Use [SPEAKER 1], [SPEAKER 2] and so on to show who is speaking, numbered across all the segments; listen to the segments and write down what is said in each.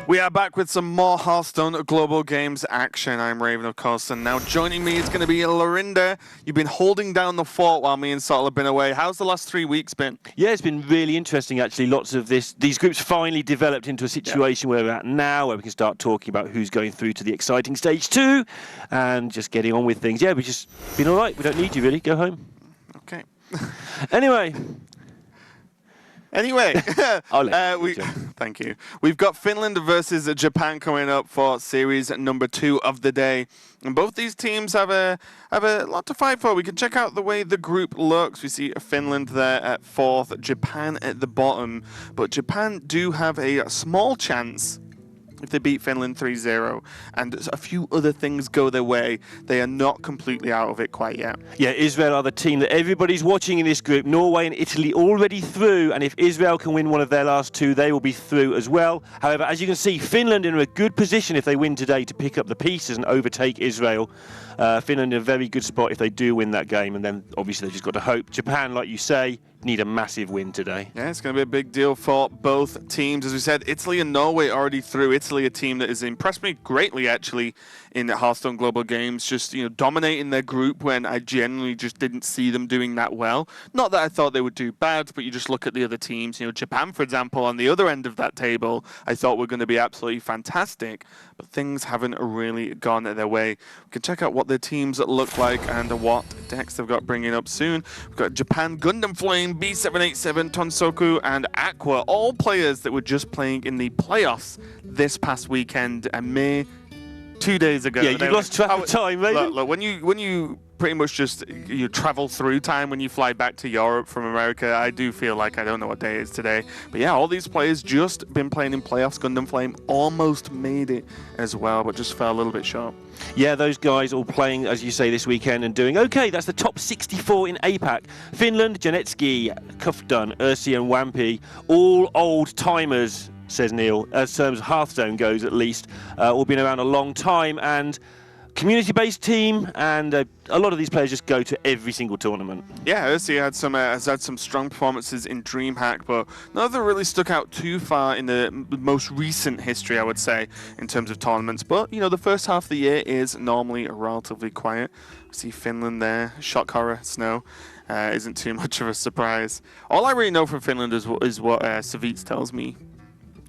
[SPEAKER 1] We are back with some more Hearthstone Global Games action. I'm Raven, of course, and now joining me is going to be Lorinda. You've been holding down the fort while me and Sol have been away. How's the last 3 weeks been?
[SPEAKER 2] Yeah, it's been really interesting, actually. Lots of these groups finally developed into a situation where we're at now, where we can start talking about who's going through to the exciting stage 2 and just getting on with things. Yeah, we've just been all right. We don't need you, really. Go home.
[SPEAKER 1] Okay.
[SPEAKER 2] Anyway.
[SPEAKER 1] Thank you. We've got Finland versus Japan coming up for series number 2 of the day, and both these teams have a lot to fight for. We can check out the way the group looks. We see Finland there at 4th, Japan at the bottom, but Japan do have a small chance. If they beat Finland 3-0 and a few other things go their way, they are not completely out of it quite yet.
[SPEAKER 2] Yeah, Israel are the team that everybody's watching in this group. Norway and Italy already through, and if Israel can win one of their last 2, they will be through as well. However, as you can see, Finland in a good position if they win today to pick up the pieces and overtake Israel. Finland in a very good spot if they do win that game, and then obviously they've just got to hope. Japan, like you say, need a massive win today.
[SPEAKER 1] Yeah, it's going to be a big deal for both teams. As we said, Italy and Norway already through. Italy, a team that has impressed me greatly, actually, in the Hearthstone Global Games, just dominating their group when I genuinely just didn't see them doing that well. Not that I thought they would do bad, but you just look at the other teams. Japan, for example, on the other end of that table, I thought were going to be absolutely fantastic, but things haven't really gone their way. We can check out what their teams look like and what decks they've got bringing up soon. We've got Japan, Gundam Flame, B787, Tonsoku, and Aqua, all players that were just playing in the playoffs this past weekend, and mere 2 days ago.
[SPEAKER 2] Yeah, you lost track of time, maybe.
[SPEAKER 1] Look, when you pretty much just travel through time when you fly back to Europe from America, I do feel like I don't know what day it is today. But yeah, all these players just been playing in playoffs. Gundam Flame almost made it as well, but just fell a little bit short.
[SPEAKER 2] Yeah, those guys all playing, as you say, this weekend and doing okay. That's the top 64 in APAC. Finland, Janetsky, Kufdun, Ursi and Wampi, all old timers, says Neil, as terms of Hearthstone goes at least. All been around a long time, and community-based team, and a lot of these players just go to every single tournament.
[SPEAKER 1] Yeah, Ursi has had some strong performances in DreamHack, but none of them really stuck out too far in the most recent history, I would say, in terms of tournaments. But, the first half of the year is normally relatively quiet. We see Finland there, shock horror, snow. Isn't too much of a surprise. All I really know from Finland is what Savitz tells me.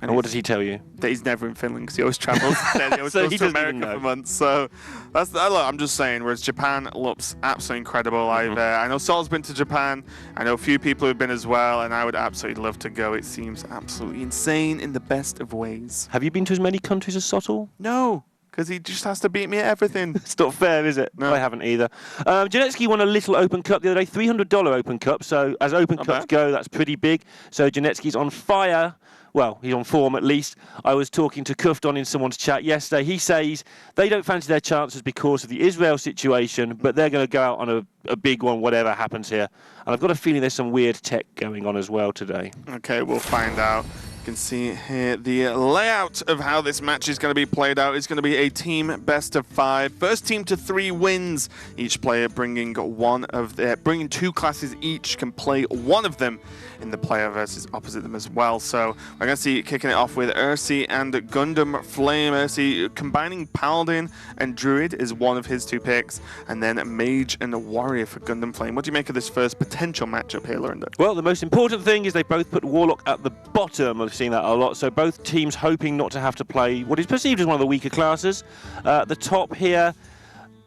[SPEAKER 2] And what does he tell you?
[SPEAKER 1] That he's never in Finland because he always travels. He always goes to America for months. So look, I'm just saying. Whereas Japan looks absolutely incredible. I know Sol's been to Japan. I know a few people who've been as well, and I would absolutely love to go. It seems absolutely insane in the best of ways.
[SPEAKER 2] Have you been to as many countries as Sottle?
[SPEAKER 1] No. Because he just has to beat me at everything.
[SPEAKER 2] It's not fair, is it? No. I haven't either. Janetsky won a little Open Cup the other day, $300 Open Cup. So as Open Cups go, that's pretty big. So Janetsky's on fire. Well, he's on form at least. I was talking to Kufdon in someone's chat yesterday. He says they don't fancy their chances because of the Israel situation, but they're going to go out on a big one, whatever happens here. And I've got a feeling there's some weird tech going on as well today.
[SPEAKER 1] Okay, we'll find out. You can see here the layout of how this match is going to be played out. It's going to be a team best of 5. First team to 3 wins. Each player bringing 2 classes each, can play one of them in the player versus opposite them as well. So we're going to see kicking it off with Ursi and Gundam Flame. Ursi combining Paladin and Druid is one of his 2 picks, and then Mage and Warrior for Gundam Flame. What do you make of this first potential matchup here, Lorinda?
[SPEAKER 2] Well, the most important thing is they both put Warlock at the bottom. I've seen that a lot. So both teams hoping not to have to play what is perceived as one of the weaker classes. The top here,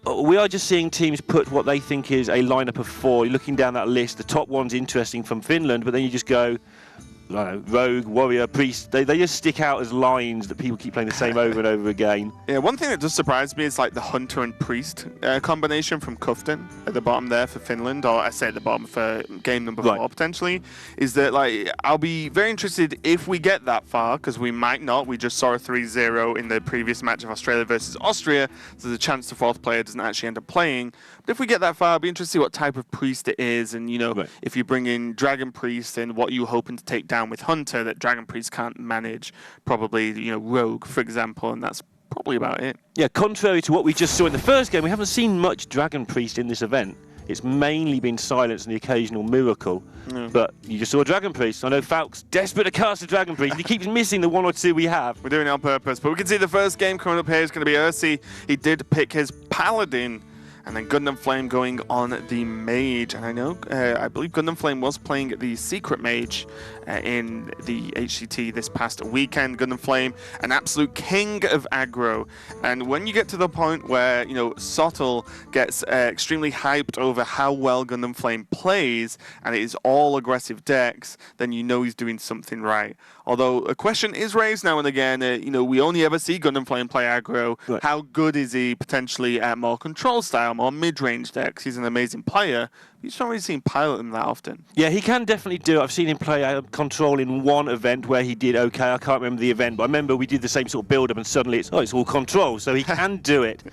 [SPEAKER 2] we are just seeing teams put what they think is a lineup of 4. You're looking down that list, the top one's interesting from Finland, but then you just go, I don't know, Rogue, Warrior, Priest. They just stick out as lines that people keep playing the same over and over again.
[SPEAKER 1] Yeah, one thing that does surprise me is like the Hunter and Priest combination from Kufdun at the bottom there for Finland, or I say at the bottom for game number 4 potentially, is that I'll be very interested if we get that far, because we might not. We just saw a 3-0 in the previous match of Australia versus Austria, so there's a chance the 4th player doesn't actually end up playing. But if we get that far, I'll be interested to see what type of Priest it is, and if you bring in Dragon Priest and what you're hoping to take down with Hunter that Dragon Priest can't manage, probably Rogue, for example, and that's probably about it.
[SPEAKER 2] Yeah, contrary to what we just saw in the first game, we haven't seen much Dragon Priest in this event. it's mainly been silence and the occasional miracle. But you just saw a Dragon Priest. I know Falk's desperate to cast a Dragon Priest. He keeps missing the 1 or 2 we have.
[SPEAKER 1] We're doing it on purpose. But we can see the first game coming up here is going to be Ursi. He did pick his Paladin. And then Gundam Flame going on the Mage. And I believe Gundam Flame was playing the Secret Mage in the HCT this past weekend. Gundam Flame, an absolute king of aggro. And when you get to the point where, Sottle gets extremely hyped over how well Gundam Flame plays, and it is all aggressive decks, then you know he's doing something right. Although a question is raised now and again, we only ever see Gundam Flame play aggro. Right. How good is he potentially at more control style, more mid-range decks? He's an amazing player. You just don't really see him pilot him that often.
[SPEAKER 2] Yeah, he can definitely do it. I've seen him play control in one event where he did okay. I can't remember the event, but I remember we did the same sort of build-up and suddenly it's all control. So he can do it.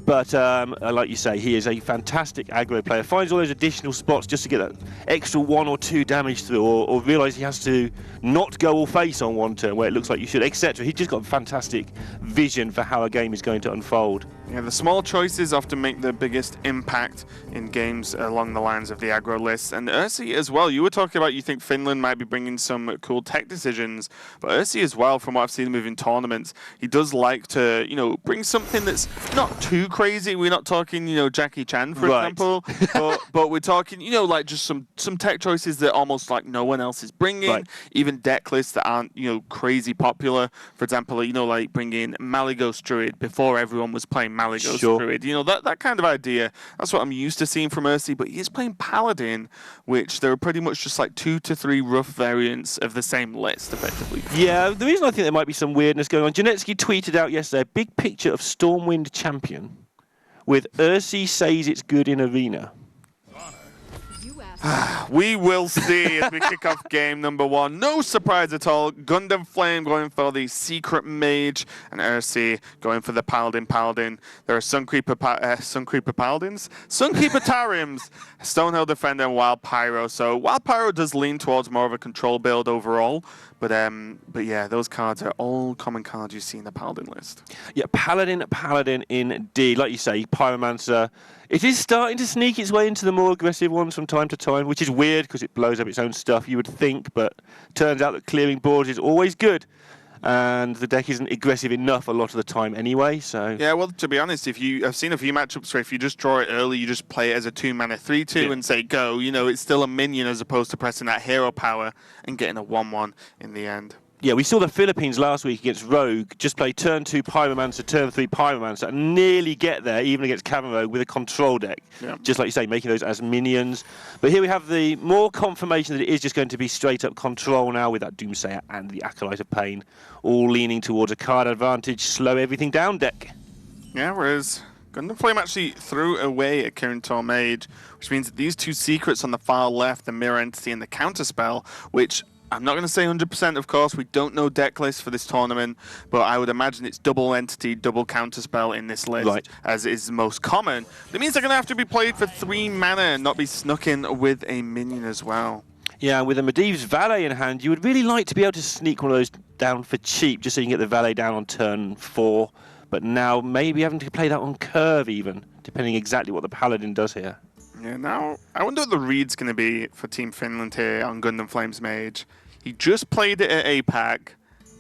[SPEAKER 2] But like you say, he is a fantastic aggro player. Finds all those additional spots just to get that extra 1 or 2 damage through, or realise he has to not go all face on one turn where it looks like you should, etc. He's just got fantastic vision for how a game is going to unfold.
[SPEAKER 1] Yeah, the small choices often make the biggest impact in games along the lines of the aggro list. And Ursi as well, you were talking about you think Finland might be bringing some cool tech decisions, but Ursi as well, from what I've seen him in tournaments, he does like to, bring something that's not too crazy. We're not talking, Jackie Chan, for example, but we're talking, like just some tech choices that almost like no one else is bringing, even deck lists that aren't, crazy popular. For example, like bringing Malygos Druid before everyone was playing Malygos Druid. That kind of idea. That's what I'm used to seeing from Ursi, but he is playing Paladin, which there are pretty much just like 2 to 3 rough variants of the same list, effectively.
[SPEAKER 2] Yeah, the reason I think there might be some weirdness going on, Janetsky tweeted out yesterday a big picture of Stormwind Champion with Ursi says it's good in Arena.
[SPEAKER 1] We will see as we kick off game number 1. No surprise at all. Gundam Flame going for the Secret Mage, and Ursi going for the Paladin. There are Suncreeper Paladins, Sunkeeper Tarims, Stonehill Defender, and Wild Pyro. So Wild Pyro does lean towards more of a control build overall. But yeah, those cards are all common cards you see in the Paladin list.
[SPEAKER 2] Yeah, Paladin indeed. Like you say, Pyromancer. It is starting to sneak its way into the more aggressive ones from time to time, which is weird because it blows up its own stuff, you would think, but turns out that clearing boards is always good. And the deck isn't aggressive enough a lot of the time anyway, so...
[SPEAKER 1] Yeah, well, to be honest, I've seen a few matchups where if you just draw it early, you just play it as a 2-mana 3/2 and say go. It's still a minion as opposed to pressing that hero power and getting a 1/1 in the end.
[SPEAKER 2] Yeah, we saw the Philippines last week against Rogue just play turn 2 Pyromancer, turn 3 Pyromancer, and nearly get there, even against Cavern Rogue, with a control deck. Yeah. Just like you say, making those as minions. But here we have the more confirmation that it is just going to be straight-up control now with that Doomsayer and the Acolyte of Pain, all leaning towards a card advantage, slow everything down deck.
[SPEAKER 1] Yeah, whereas Gundam Flame actually threw away a Kirintor Mage, which means that these 2 secrets on the far left, the Mirror Entity and the Counterspell, which... I'm not going to say 100%, of course. We don't know deck list for this tournament, but I would imagine it's double entity, double counterspell in this list, as is most common. That means they're going to have to be played for 3 mana and not be snuck in with a minion as well.
[SPEAKER 2] Yeah, with a Medivh's Valet in hand, you would really like to be able to sneak one of those down for cheap, just so you can get the Valet down on turn 4. But now maybe having to play that on curve even, depending exactly what the Paladin does here.
[SPEAKER 1] Yeah, now, I wonder what the read's going to be for Team Finland here on Gundam Flame's Mage. He just played it at APAC.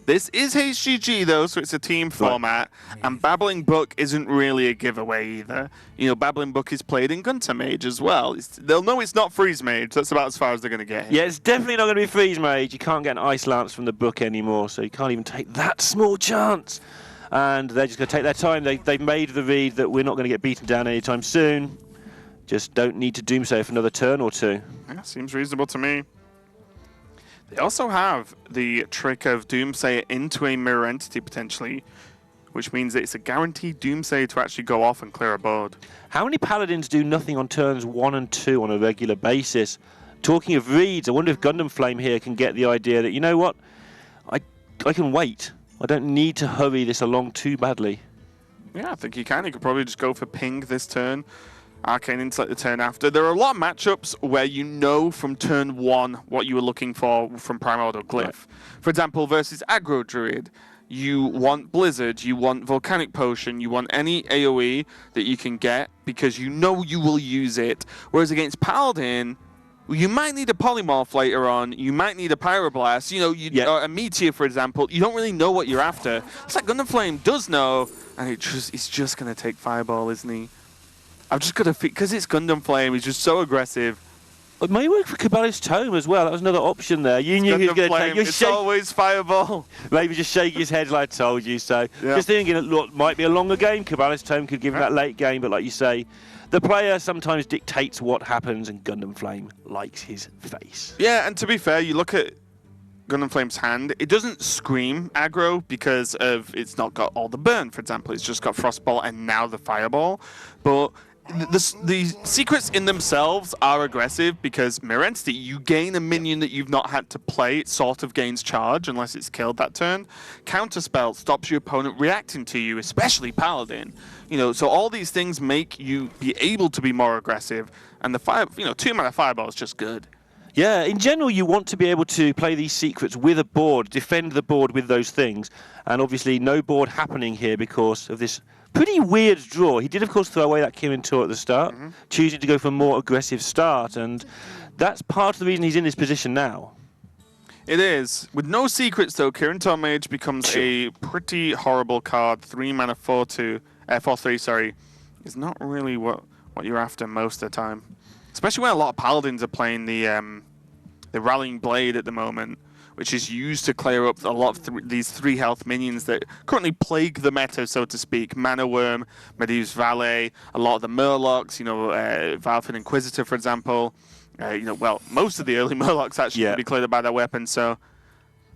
[SPEAKER 1] This is HGG, though, so it's a team format. And Babbling Book isn't really a giveaway either. Babbling Book is played in Gunter Mage as well. They'll know it's not Freeze Mage. That's about as far as they're going to get here.
[SPEAKER 2] Yeah, it's definitely not going to be Freeze Mage. You can't get an Ice Lance from the book anymore, so you can't even take that small chance. And they're just going to take their time. They've made the read that we're not going to get beaten down anytime soon. Just don't need to Doomsayer for another turn or 2.
[SPEAKER 1] Yeah, seems reasonable to me. They also have the trick of Doomsayer into a Mirror Entity, potentially, which means that it's a guaranteed Doomsayer to actually go off and clear a board.
[SPEAKER 2] How many Paladins do nothing on turns 1 and 2 on a regular basis? Talking of reads, I wonder if Gundam Flame here can get the idea that, you know what, I can wait. I don't need to hurry this along too badly.
[SPEAKER 1] Yeah, I think he can. He could probably just go for Ping this turn. Arcane Intellect the turn after. There are a lot of matchups where you know from turn 1 what you were looking for from Primordial Glyph. For example, versus Aggro Druid, you want Blizzard, you want Volcanic Potion, you want any AoE that you can get because you know you will use it. Whereas against Paladin, you might need a Polymorph later on, you might need a Pyroblast, or a Meteor, for example. You don't really know what you're after. It's like Gundam Flame does know, and he's just going to take Fireball, isn't he? I've just got to because it's Gundam Flame, he's just so aggressive.
[SPEAKER 2] It may work for Cabalis's Tome as well. That was another option there. You knew he was going to take.
[SPEAKER 1] It's always Fireball.
[SPEAKER 2] Maybe just shake his head like I told you. So just thinking, it might be a longer game. Cabalis's Tome could give him that late game, but like you say, the player sometimes dictates what happens, and Gundam Flame likes his face.
[SPEAKER 1] Yeah, and to be fair, you look at Gundam Flame's hand, it doesn't scream aggro because it's not got all the burn, for example. It's just got Frostball and now the Fireball. But the secrets in themselves are aggressive because Mirror Entity, you gain a minion that you've not had to play. It sort of gains charge unless it's killed that turn. Counterspell stops your opponent reacting to you, especially Paladin. So all these things make you be able to be more aggressive. And the 2-mana Fireball is just good.
[SPEAKER 2] Yeah, in general, you want to be able to play these secrets with a board, defend the board with those things. And obviously, no board happening here because of this pretty weird draw. He did, of course, throw away that Kirin Tor at the start, choosing to go for a more aggressive start. And that's part of the reason he's in this position now.
[SPEAKER 1] It is. With no secrets, though, Kirin Tor Mage becomes a pretty horrible card. 3-mana 4-3, sorry. Is not really what you're after most of the time. Especially when a lot of Paladins are playing the Rallying Blade at the moment, which is used to clear up a lot of these 3-health minions that currently plague the meta, so to speak. Mana Worm, Medivh's Valet, a lot of the Murlocs, Valfin Inquisitor, for example. Most of the early Murlocs actually can be cleared up by their weapon, so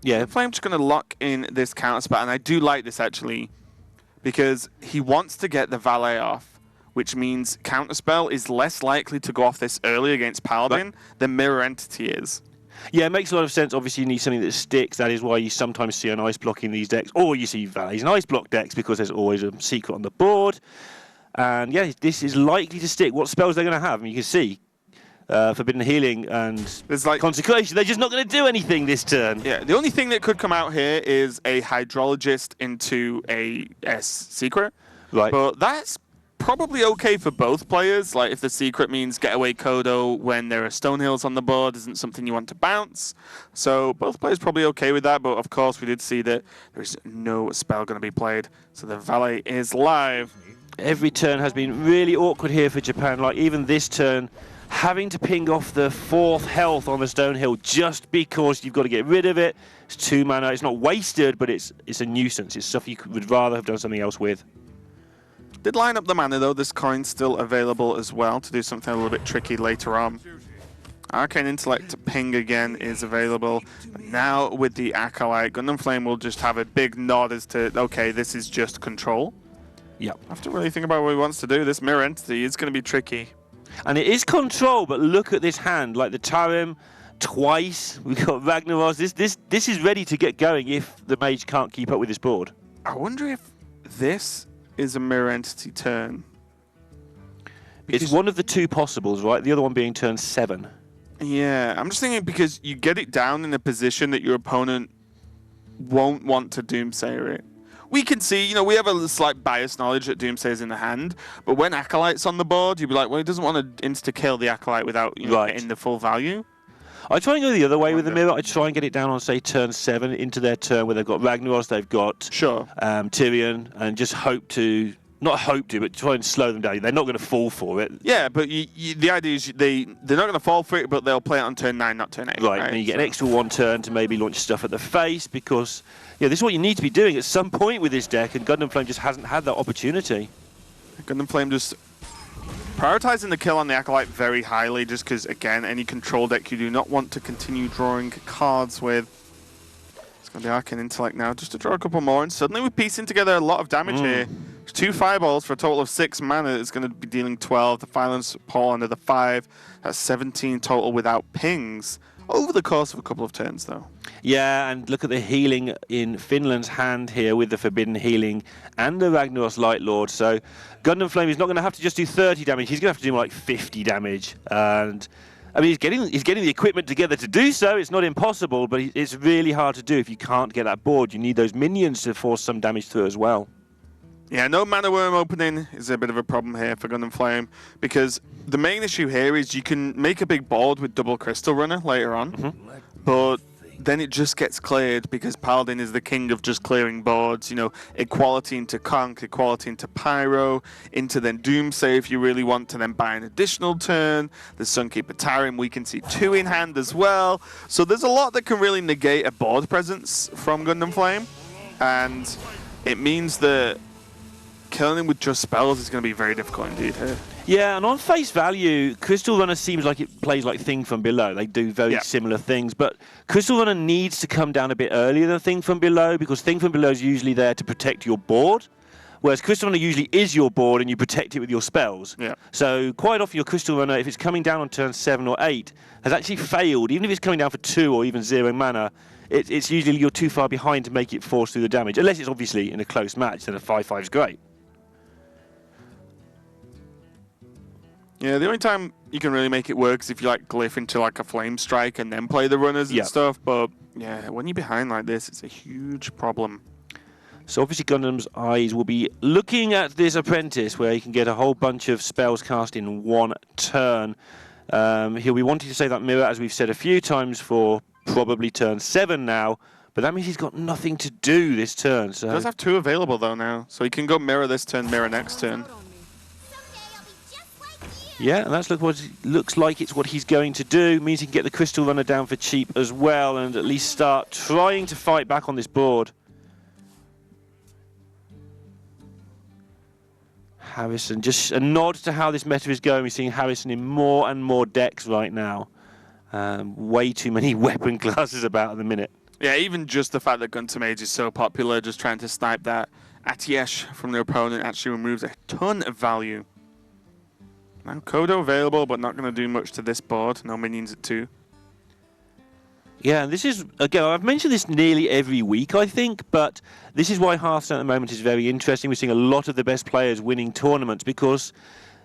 [SPEAKER 1] Flame's just going to lock in this counter spell, and I do like this, actually, because he wants to get the Valet off, which means Counterspell is less likely to go off this early against Paladin than Mirror Entity is.
[SPEAKER 2] Yeah, it makes a lot of sense. Obviously, you need something that sticks. That is why you sometimes see an Ice Block in these decks, or you see Valets and Ice Block decks, because there's always a secret on the board. And yeah, this is likely to stick. What spells they're going to have? I mean, you can see Forbidden Healing and Consecration. They're just not going to do anything this turn.
[SPEAKER 1] Yeah, the only thing that could come out here is a Hydrologist into a secret.
[SPEAKER 2] Right.
[SPEAKER 1] But that's probably okay for both players. Like if the secret means Getaway Kodo when there are Stonehills on the board isn't something you want to bounce. So both players probably okay with that, but of course we did see that there's no spell going to be played. So the Valet is live.
[SPEAKER 2] Every turn has been really awkward here for Japan. Like even this turn, having to ping off the 4th health on the Stonehill just because you've got to get rid of it. It's 2 mana. It's not wasted, but it's a nuisance. It's stuff you would rather have done something else with.
[SPEAKER 1] Did line up the mana, though. This coin's still available as well to do something a little bit tricky later on. Arcane Intellect ping again is available. But now with the Acolyte, Gundam Flame will just have a big nod as to, okay, this is just control.
[SPEAKER 2] Yep.
[SPEAKER 1] I have to really think about what he wants to do. This Mirror Entity is going to be tricky.
[SPEAKER 2] And it is control, but look at this hand. Like the Tarim twice. We've got Ragnaros. This is ready to get going if the Mage can't keep up with this board.
[SPEAKER 1] I wonder if this is a Mirror Entity turn.
[SPEAKER 2] It's one of the 2 possibles, right? The other one being turn 7.
[SPEAKER 1] Yeah, I'm just thinking because you get it down in a position that your opponent won't want to Doomsayer it. We can see, we have a slight biased knowledge that Doomsayer's in the hand, but when Acolyte's on the board, you'd be like, well, he doesn't want to insta-kill the Acolyte without getting the full value.
[SPEAKER 2] I try and go the other way with the Mirror. I try and get it down on, say, turn 7 into their turn where they've got Ragnaros, they've got Tyrion, and just but try and slow them down. They're not going to fall for it.
[SPEAKER 1] Yeah, but the idea is they're not going to fall for it, but they'll play it on turn 9, not turn 8.
[SPEAKER 2] Right, and you get an extra 1 turn to maybe launch stuff at the face because this is what you need to be doing at some point with this deck, and Gundam Flame just hasn't had that opportunity. Gundam
[SPEAKER 1] Flame just prioritizing the kill on the Acolyte very highly just because, again, any control deck you do not want to continue drawing cards with. It's going to be Arcane Intellect now just to draw a couple more, and suddenly we're piecing together a lot of damage here. 2 Fireballs for a total of 6 mana. It's going to be dealing 12. The Violence Paul under the 5. That's 17 total without pings. Over the course of a couple of turns, though.
[SPEAKER 2] Yeah, and look at the healing in Finland's hand here with the Forbidden Healing and the Ragnaros Light Lord. So Gundam Flame is not going to have to just do 30 damage. He's going to have to do more like 50 damage. And I mean, he's getting the equipment together to do so. It's not impossible, but it's really hard to do if you can't get that board. You need those minions to force some damage through as well.
[SPEAKER 1] Yeah, no Mana Worm opening is a bit of a problem here for Gun and Flame, because the main issue here is you can make a big board with double Crystal Runner later on, but then it just gets cleared because Paladin is the king of just clearing boards. You know, equality into Conk, equality into Pyro, into then Doomsay if you really want to then buy an additional turn. The Sunkeeper Tarim, we can see 2 in hand as well. So there's a lot that can really negate a board presence from Gundam Flame, and it means that killing him with just spells is going to be very difficult indeed here.
[SPEAKER 2] Yeah, and on face value, Crystal Runner seems like it plays like Thing from Below. They do very similar things, but Crystal Runner needs to come down a bit earlier than Thing from Below, because Thing from Below is usually there to protect your board, whereas Crystal Runner usually is your board and you protect it with your spells. Yeah. So quite often your Crystal Runner, if it's coming down on turn 7 or 8, has actually failed. Even if it's coming down for 2 or even 0 mana, it's usually you're too far behind to make it force through the damage, unless it's obviously in a close match, then a 5/5 is great.
[SPEAKER 1] Yeah, the only time you can really make it work is if you like glyph into like a flame strike and then play the runners and stuff. But yeah, when you're behind like this, it's a huge problem.
[SPEAKER 2] So obviously Gundam's eyes will be looking at this apprentice where he can get a whole bunch of spells cast in one turn. He'll be wanting to save that mirror, as we've said a few times, for probably turn 7 now. But that means he's got nothing to do this turn. So
[SPEAKER 1] he does have 2 available though now, so he can go mirror this turn, mirror next turn.
[SPEAKER 2] Yeah, and that's looks like it's what he's going to do. Means he can get the Crystal Runner down for cheap as well, and at least start trying to fight back on this board. Harrison, just a nod to how this meta is going. We're seeing Harrison in more and more decks right now. Way too many weapon classes about at the minute.
[SPEAKER 1] Yeah, even just the fact that Gun to Mage is so popular, just trying to snipe that Atiesh from the opponent actually removes a ton of value. Now Kodo available, but not going to do much to this board. No minions at 2.
[SPEAKER 2] Yeah, and this is, again, I've mentioned this nearly every week, I think, but this is why Hearthstone at the moment is very interesting. We're seeing a lot of the best players winning tournaments, because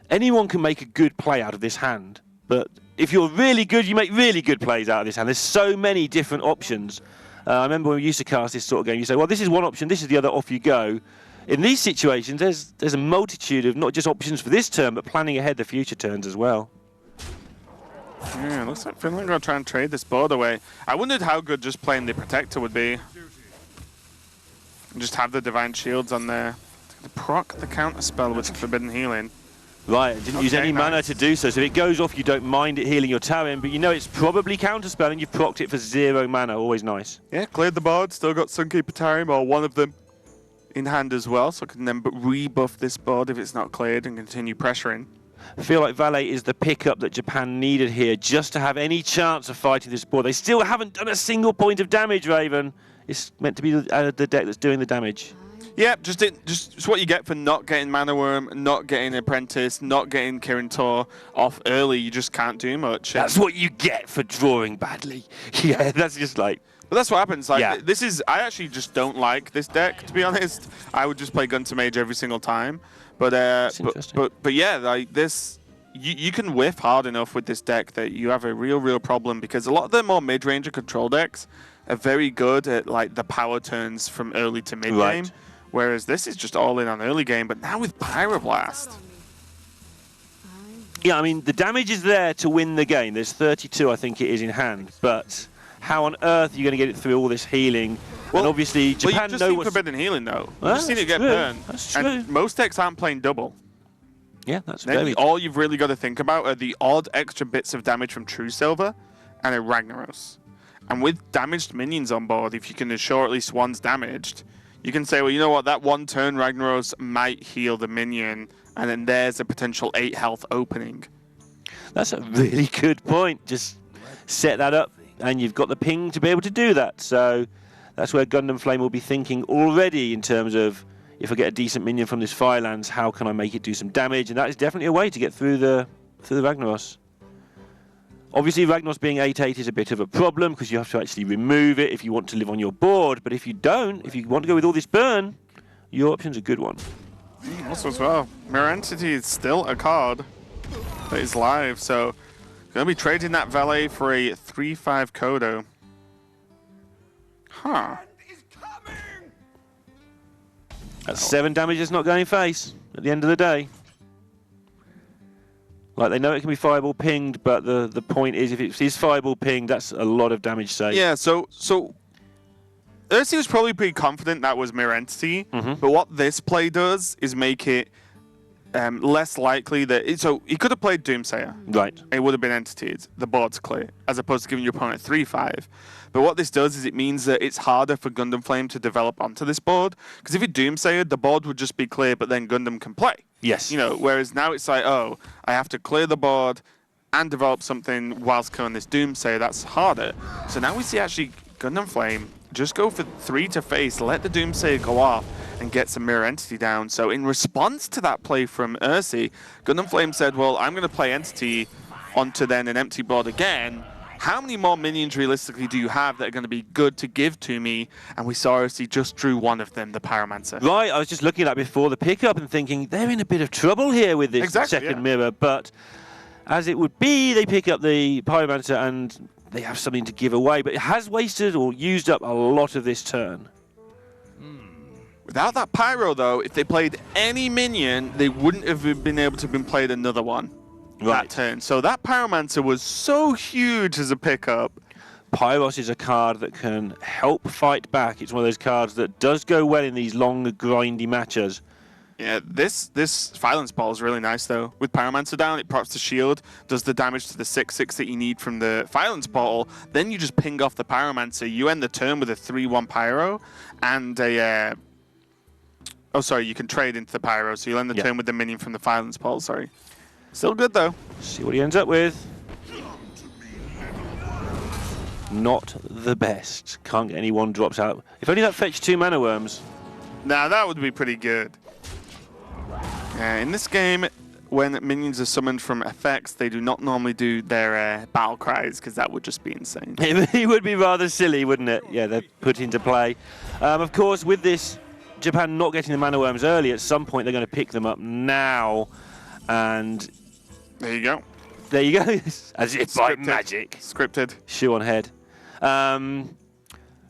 [SPEAKER 2] anyone can make a good play out of this hand. But if you're really good, you make really good plays out of this hand. There's so many different options. I remember when we used to cast this sort of game, you say, well, this is one option, this is the other, off you go. In these situations, there's a multitude of not just options for this turn, but planning ahead the future turns as well.
[SPEAKER 1] Yeah, looks like Finland going to try and trade this board away. I wondered how good just playing the Protector would be. And just have the Divine Shields on there. To proc the counter spell with Forbidden Healing.
[SPEAKER 2] Right, didn't use any mana to do so. So if it goes off, you don't mind it healing your Tarim, but you know it's probably counterspell and you've procced it for 0 mana. Always nice.
[SPEAKER 1] Yeah, cleared the board. Still got Sunkeeper Tarim, or one of them, in hand as well, so I can then rebuff this board if it's not cleared and continue pressuring.
[SPEAKER 2] I feel like Valet is the pickup that Japan needed here just to have any chance of fighting this board. They still haven't done a single point of damage, Raven. It's meant to be the deck that's doing the damage.
[SPEAKER 1] Yeah, just what you get for not getting Mana Worm, not getting Apprentice, not getting Kirin Tor off early. You just can't do much.
[SPEAKER 2] That's what you get for drawing badly. Yeah, that's just like...
[SPEAKER 1] But that's what happens. Like this is, I actually just don't like this deck, to be honest. I would just play Gun to Mage every single time. But yeah, like this, you can whiff hard enough with this deck that you have a real problem, because a lot of the more mid-range control decks are very good at like the power turns from early to mid game, whereas this is just all in on early game. But now with Pyroblast.
[SPEAKER 2] Yeah, I mean the damage is there to win the game. There's 32, I think it is, in hand, but how on earth are you going to get it through all this healing? Well, and obviously Japan
[SPEAKER 1] you've just seen Forbidden Healing though. You've just seen it get burned.
[SPEAKER 2] That's true.
[SPEAKER 1] And most decks aren't playing double.
[SPEAKER 2] Yeah, that's
[SPEAKER 1] very all you've really got to think about are the odd extra bits of damage from True Silver and a Ragnaros. And with damaged minions on board, if you can assure at least one's damaged, you can say, well, you know what, that one turn Ragnaros might heal the minion, and then there's a potential 8 health opening.
[SPEAKER 2] That's a really good point. Just set that up, and you've got the ping to be able to do that. So that's where Gundam Flame will be thinking already in terms of, if I get a decent minion from this Firelands, how can I make it do some damage? And that is definitely a way to get through the Ragnaros. Obviously, Ragnaros being 8/8 is a bit of a problem, because you have to actually remove it if you want to live on your board. But if you don't, if you want to go with all this burn, your option's a good one.
[SPEAKER 1] Also as well, Mirror Entity is still a card that is live, so Gonna be trading that valet for a 3/5 Kodo. Huh.
[SPEAKER 2] That's 7 damage it's not going face at the end of the day. Like, they know it can be fireball pinged, but the point is, if it is fireball pinged, that's a lot of damage saved.
[SPEAKER 1] Yeah, so Ursi was probably pretty confident that was Mirror Entity, but what this play does is make it less likely that... So he could have played Doomsayer.
[SPEAKER 2] Right.
[SPEAKER 1] It would have been entities. The board's clear, as opposed to giving your opponent 3/5. But what this does is it means that it's harder for Gundam Flame to develop onto this board, because if you Doomsayer, the board would just be clear, but then Gundam can play.
[SPEAKER 2] Yes.
[SPEAKER 1] You know, whereas now it's like, oh, I have to clear the board and develop something whilst killing this Doomsayer. That's harder. So now we see actually Gundam Flame just go for 3 to face, let the Doomsayer go off, and get some Mirror Entity down. So in response to that play from Ursi, Gundam Flame said, well, I'm going to play Entity onto then an empty board again. How many more minions realistically do you have that are going to be good to give to me? And we saw Ursi just drew one of them, the Pyromancer.
[SPEAKER 2] Right, I was just looking at that before the pickup and thinking, they're in a bit of trouble here with this second mirror. But as it would be, they pick up the Pyromancer and they have something to give away. But it has wasted or used up a lot of this turn.
[SPEAKER 1] Without that Pyro, though, if they played any minion, they wouldn't have been able to have been played another one. That turn. So that Pyromancer was so huge as a pickup.
[SPEAKER 2] Pyros is a card that can help fight back. It's one of those cards that does go well in these long, grindy matches.
[SPEAKER 1] Yeah, this Violence Ball is really nice, though. With Pyromancer down, it procs the shield, does the damage to the 6/6 that you need from the Violence Ball. Then you just ping off the Pyromancer. You end the turn with a 3/1 Pyro and a... oh, sorry, you can trade into the Pyro, so you'll end the turn with the minion from the Violence Ball, sorry. Still good, though.
[SPEAKER 2] See what he ends up with. Not the best. Can't get any 1-drops out. If only that fetched 2 Mana Worms.
[SPEAKER 1] Nah, that would be pretty good. In this game, when minions are summoned from effects, they do not normally do their battle cries, because that would just be insane.
[SPEAKER 2] It would be rather silly, wouldn't it? Yeah, they're put into play. Of course, with this, Japan not getting the Mana Worms early, at some point they're going to pick them up now. And
[SPEAKER 1] there you go.
[SPEAKER 2] There you go. As if by magic.
[SPEAKER 1] Scripted.
[SPEAKER 2] Shoe on head.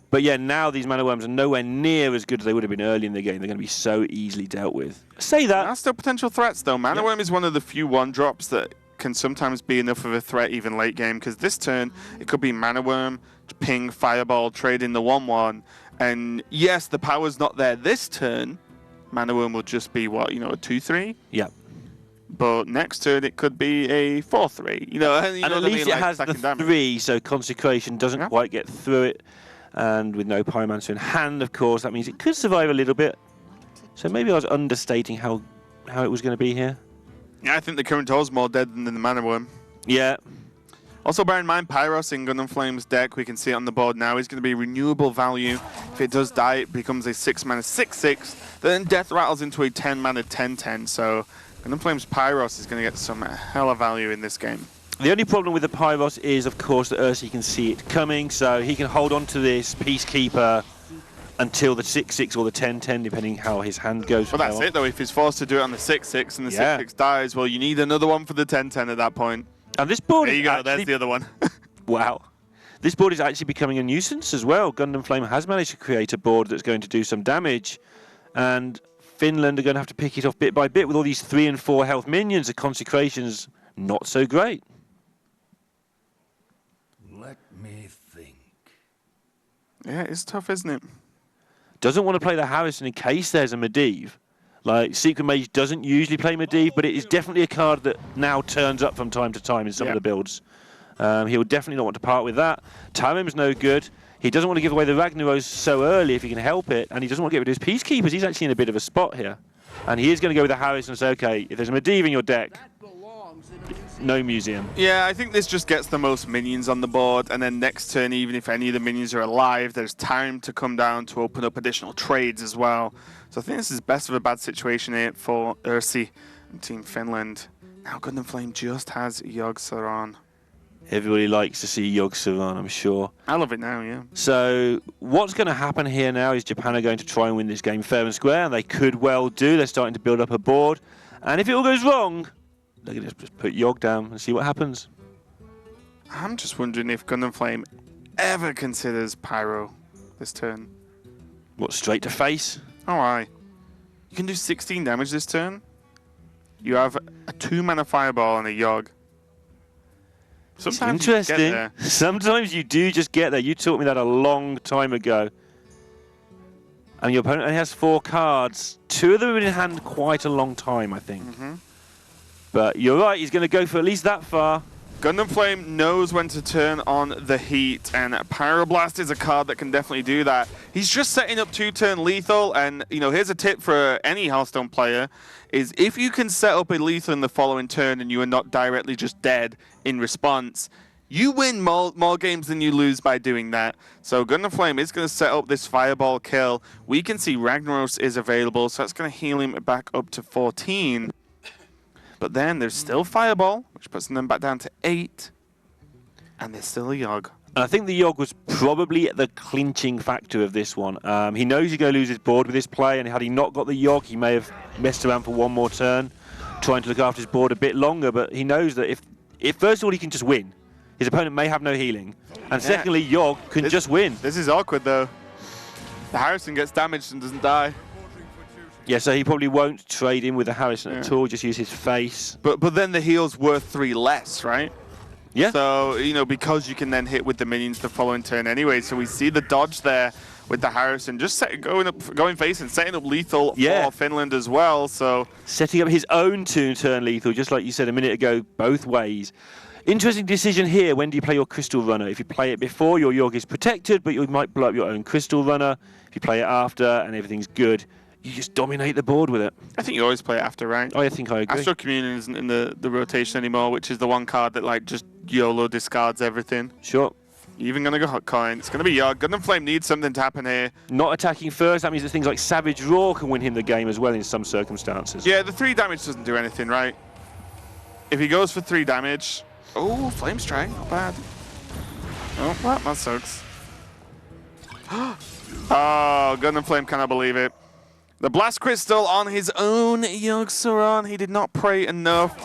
[SPEAKER 2] But yeah, now these Mana Worms are nowhere near as good as they would have been early in the game. They're going to be so easily dealt with. Say that.
[SPEAKER 1] That's still potential threats, though. Mana Worm is one of the few 1-drops that can sometimes be enough of a threat even late game, because this turn, it could be Mana Worm, ping, Fireball, trade in the 1/1. And yes, the power's not there this turn. Mana Worm will just be, what, you know, a 2/3?
[SPEAKER 2] Yeah.
[SPEAKER 1] But next turn it could be a 4/3. You know, and
[SPEAKER 2] at least it has the 3, so Consecration doesn't quite get through it. And with no Pyromancer in hand, of course, that means it could survive a little bit. So maybe I was understating how it was going to be here.
[SPEAKER 1] Yeah, I think the current is more dead than the Mana Worm.
[SPEAKER 2] Yeah.
[SPEAKER 1] Also, bear in mind, Pyros in Gundam Flame's deck, we can see it on the board now, is going to be renewable value. If it does die, it becomes a 6-mana 6/6. Then Death rattles into a 10-mana 10/10. So Gundam Flame's Pyros is going to get some hella value in this game.
[SPEAKER 2] The only problem with the Pyros is, of course, that Ursi can see it coming, so he can hold on to this Peacekeeper until the 6/6 or the 10/10, depending how his hand goes.
[SPEAKER 1] Well, that's it, though. If he's forced to do it on the 6/6 and the 6/6 dies, well, you need another one for the 10/10 at that point.
[SPEAKER 2] And this board
[SPEAKER 1] there you go, there's the other one.
[SPEAKER 2] Wow. This board is actually becoming a nuisance as well. Gundam Flame has managed to create a board that's going to do some damage, and Finland are going to have to pick it off bit by bit with all these 3 and 4 health minions. The Consecration's not so great.
[SPEAKER 3] Let me think.
[SPEAKER 1] Yeah, it's tough, isn't it?
[SPEAKER 2] Doesn't want to play the Harrison in case there's a Medivh. Like, Secret Mage doesn't usually play Medivh, but it is definitely a card that now turns up from time to time in some of the builds. He'll definitely not want to part with that. Tarim's no good. He doesn't want to give away the Ragnaros so early if he can help it, and he doesn't want to get rid of his Peacekeepers. He's actually in a bit of a spot here. And he is going to go with the Harris and say, okay, if there's a Medivh in your deck, no museum.
[SPEAKER 1] Yeah, I think this just gets the most minions on the board, and then next turn, even if any of the minions are alive, there's time to come down to open up additional trades as well. So I think this is best of a bad situation here for Ursi and Team Finland. Now Gundam Flame just has Yogg-Saron.
[SPEAKER 2] Everybody likes to see Yogg-Saron, I'm sure.
[SPEAKER 1] I love it now, yeah.
[SPEAKER 2] So what's going to happen here now is Japan are going to try and win this game fair and square, and they could well do. They're starting to build up a board. And if it all goes wrong, they're going to just put Yogg down and see what happens.
[SPEAKER 1] I'm just wondering if Gundam Flame ever considers Pyro this turn.
[SPEAKER 2] What, straight to face?
[SPEAKER 1] Oh, aye. You can do 16 damage this turn. You have a 2-mana Fireball and a Yogg. Sometimes
[SPEAKER 2] interesting.
[SPEAKER 1] you get there.
[SPEAKER 2] Sometimes you do just get there. You taught me that a long time ago. And your opponent only has 4 cards. 2 of them have been in hand quite a long time, I think. But you're right, he's going to go for at least that far.
[SPEAKER 1] Gundam Flame knows when to turn on the heat, and Pyroblast is a card that can definitely do that. He's just setting up 2-turn lethal, and here's a tip for any Hearthstone player, is if you can set up a lethal in the following turn and you are not directly just dead in response, you win more games than you lose by doing that. So Gundam Flame is going to set up this Fireball kill. We can see Ragnaros is available, so that's going to heal him back up to 14. But then there's still Fireball, which puts them back down to 8. And there's still a Yogg.
[SPEAKER 2] And I think the Yogg was probably the clinching factor of this one. He knows he's going to lose his board with this play, and had he not got the Yogg, he may have messed around for one more turn, trying to look after his board a bit longer. But he knows that if first of all, he can just win. His opponent may have no healing. And secondly, Yogg can just win.
[SPEAKER 1] This is awkward, though. The Harrison gets damaged and doesn't die.
[SPEAKER 2] Yeah, so he probably won't trade in with the Harrison at all, just use his face.
[SPEAKER 1] But then the heal's worth 3 less, right?
[SPEAKER 2] Yeah.
[SPEAKER 1] So, because you can then hit with the minions the following turn anyway. So we see the dodge there with the Harrison. Just going face and setting up lethal for Finland as well. So
[SPEAKER 2] setting up his own 2-turn lethal, just like you said a minute ago, both ways. Interesting decision here. When do you play your Crystal Runner? If you play it before, your Yogg is protected, but you might blow up your own Crystal Runner. If you play it after and everything's good, you just dominate the board with it.
[SPEAKER 1] I think you always play it after, right?
[SPEAKER 2] I think I agree.
[SPEAKER 1] Astral Communion isn't in the rotation anymore, which is the one card that just YOLO discards everything.
[SPEAKER 2] Sure.
[SPEAKER 1] You're even going to go Hot Coin. It's going to be Yogg. Gundam Flame needs something to happen here.
[SPEAKER 2] Not attacking first. That means that things like Savage Roar can win him the game as well in some circumstances.
[SPEAKER 1] Yeah, the 3 damage doesn't do anything, right? If he goes for 3 damage... Oh, Flame Strike. Not bad. Oh, well, that sucks. Oh, Gundam Flame cannot believe it. The Blast Crystal on his own Yogg Saron. He did not pray enough.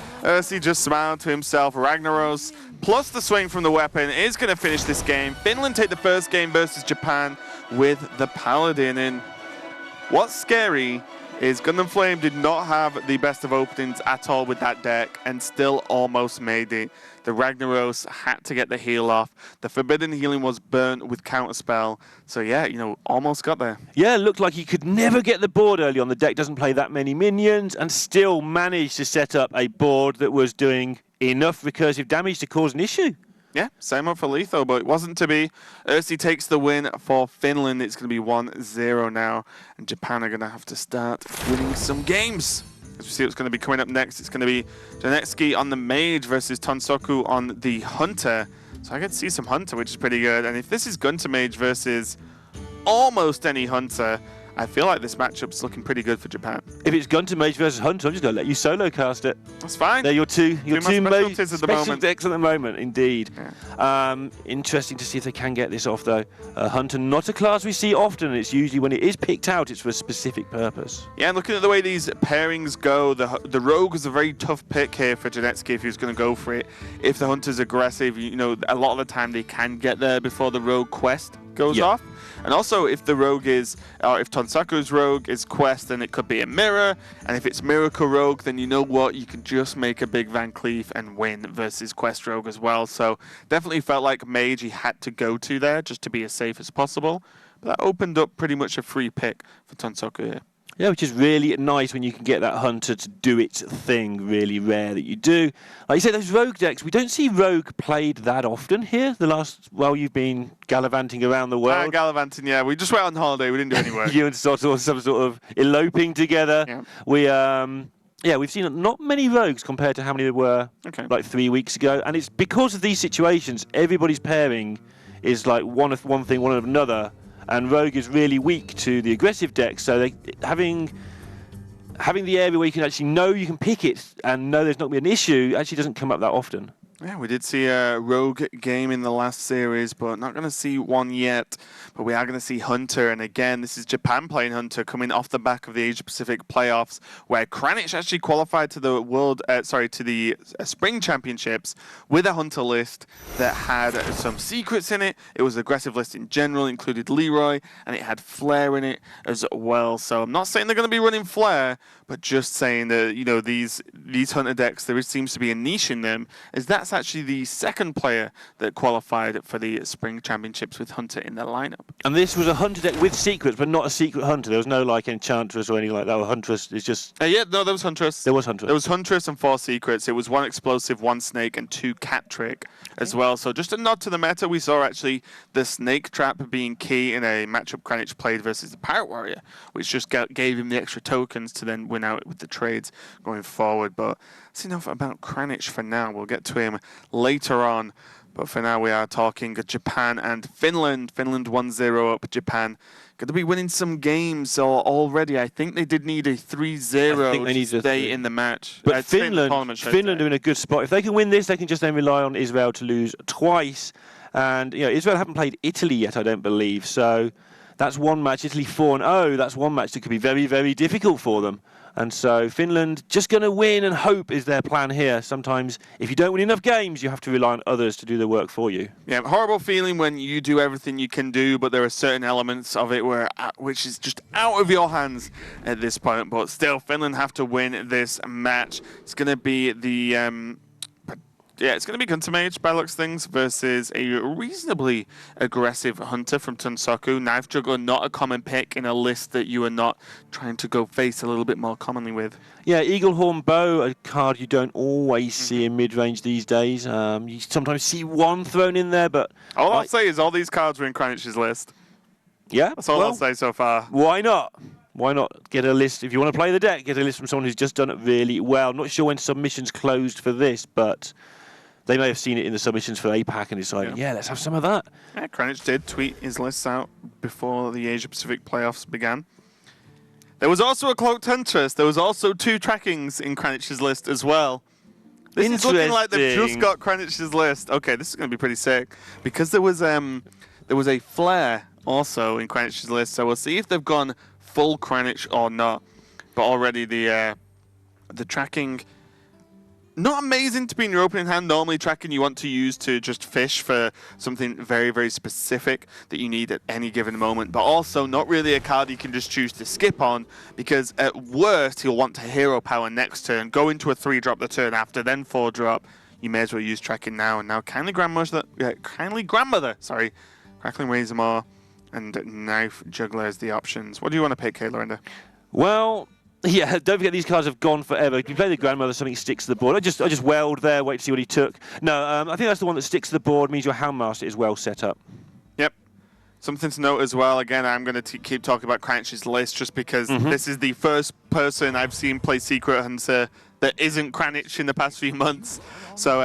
[SPEAKER 1] He just smiled to himself. Ragnaros, plus the swing from the weapon, is going to finish this game. Finland take the first game versus Japan with the Paladin. And what's scary is Gundam Flame did not have the best of openings at all with that deck and still almost made it. The Ragnaros had to get the heal off. The Forbidden Healing was burnt with Counterspell. So yeah, almost got there.
[SPEAKER 2] Yeah, it looked like he could never get the board early on. The deck doesn't play that many minions and still managed to set up a board that was doing enough recursive damage to cause an issue.
[SPEAKER 1] Yeah, same up for lethal, but it wasn't to be. Ursi takes the win for Finland. It's going to be 1-0 now, and Japan are going to have to start winning some games. As we see what's going to be coming up next, it's going to be Janetsky on the Mage versus Tonsoku on the Hunter. So I get to see some Hunter, which is pretty good. And if this is Gunter Mage versus almost any Hunter, I feel like this matchup's looking pretty good for Japan.
[SPEAKER 2] If it's Gunter Mage versus Hunter, I'm just going to let you solo cast it.
[SPEAKER 1] That's fine.
[SPEAKER 2] They're your two
[SPEAKER 1] specialties at the
[SPEAKER 2] special
[SPEAKER 1] moment.
[SPEAKER 2] decks at the moment, indeed.
[SPEAKER 1] Yeah.
[SPEAKER 2] Interesting to see if they can get this off, though. Hunter, not a class we see often. It's usually when it is picked out, it's for a specific purpose.
[SPEAKER 1] Yeah, and looking at the way these pairings go, the Rogue is a very tough pick here for Janetsky if he was going to go for it. If the Hunter's aggressive, a lot of the time they can get there before the Rogue quest goes off. And also, if the Rogue is, or if Tonsaku's Rogue is Quest, then it could be a Mirror. And if it's Miracle Rogue, then you know what? You can just make a big Van Cleef and win versus Quest Rogue as well. So definitely felt like Mage he had to go to there just to be as safe as possible. But that opened up pretty much a free pick for Tonsaku here.
[SPEAKER 2] Yeah, which is really nice when you can get that Hunter to do its thing. Really rare that you do. Like you say, those Rogue decks, we don't see Rogue played that often here. While you've been gallivanting around the world.
[SPEAKER 1] Gallivanting, yeah. We just went on holiday. We didn't do any work.
[SPEAKER 2] You and Sot or some sort of eloping together. Yeah. We've seen not many Rogues compared to how many there were like 3 weeks ago. And it's because of these situations, everybody's pairing is like one thing, one of another. And Rogue is really weak to the aggressive deck, so having the area where you can actually know you can pick it and know there's not going to be an issue actually doesn't come up that often.
[SPEAKER 1] Yeah, we did see a Rogue game in the last series, but not going to see one yet. But we are going to see Hunter, and again, this is Japan playing Hunter, coming off the back of the Asia Pacific playoffs, where Kranich actually qualified to the Spring Championships with a Hunter list that had some secrets in it. It was an aggressive list in general, included Leroy, and it had Flare in it as well. So I'm not saying they're going to be running Flare, but just saying that these Hunter decks, there seems to be a niche in them, as that's actually the second player that qualified for the Spring Championships with Hunter in their lineup.
[SPEAKER 2] And this was a Hunter deck with secrets, but not a secret Hunter. There was no like Enchantress or anything like that. Or Huntress is just...
[SPEAKER 1] yeah, no, there was Huntress.
[SPEAKER 2] There was Huntress.
[SPEAKER 1] There was Huntress and 4 secrets. It was 1 explosive, 1 snake, and 2 cat trick as well. So just a nod to the meta. We saw actually the snake trap being key in a matchup Kranich played versus the Pirate Warrior, which just gave him the extra tokens to then win out with the trades going forward. But that's enough about Kranich for now. We'll get to him later on. But for now, we are talking Japan and Finland. Finland 1-0 up. Japan going to be winning some games. So already, I think they did need a 3-0 to stay in the match.
[SPEAKER 2] But Finland are in a good spot. If they can win this, they can just then rely on Israel to lose twice. And Israel haven't played Italy yet, I don't believe. So that's one match. Italy 4-0. That's one match that could be very, very difficult for them. And so Finland just going to win and hope is their plan here. Sometimes if you don't win enough games, you have to rely on others to do the work for you.
[SPEAKER 1] Yeah, horrible feeling when you do everything you can do, but there are certain elements of it which is just out of your hands at this point. But still, Finland have to win this match. It's going to be the... it's going to be Gunter Mage by looks things versus a reasonably aggressive Hunter from Tunsoku. Knife Juggler, not a common pick in a list that you are not trying to go face a little bit more commonly with.
[SPEAKER 2] Yeah, Eaglehorn Bow, a card you don't always see in mid-range these days. You sometimes see one thrown in there, but...
[SPEAKER 1] All I'll say is all these cards were in Kranich's list.
[SPEAKER 2] Yeah?
[SPEAKER 1] That's all I'll say so far.
[SPEAKER 2] Why not? Why not get a list? If you want to play the deck, get a list from someone who's just done it really well. Not sure when submissions closed for this, but... they may have seen it in the submissions for APAC and decided, yeah, let's have some of that.
[SPEAKER 1] Yeah, Kranich did tweet his lists out before the Asia Pacific playoffs began. There was also a Cloaked Huntress. There was also 2 trackings in Kranich's list as well. This is looking like they've just got Kranich's list. Okay, this is going to be pretty sick. Because there was a Flare also in Kranich's list, so we'll see if they've gone full Kranich or not. But already the tracking... not amazing to be in your opening hand. Normally tracking you want to use to just fish for something very, very specific that you need at any given moment. But also not really a card you can just choose to skip on, because at worst he'll want to hero power next turn, go into a 3-drop the turn after, then 4-drop. You may as well use tracking now. And now Kindly Grandmother, Crackling Razormaw and Knife Juggler as the options. What do you want to pick, Lorinda?
[SPEAKER 2] Well... yeah, don't forget these cards have gone forever. If you play the Grandmother, something sticks to the board. I just weld there, wait to see what he took. No, I think that's the one that sticks to the board, means your Houndmaster is well set up.
[SPEAKER 1] Yep. Something to note as well, again, I'm going to keep talking about Kranich's list just because this is the first person I've seen play Secret Hunter that isn't Kranich in the past few months. So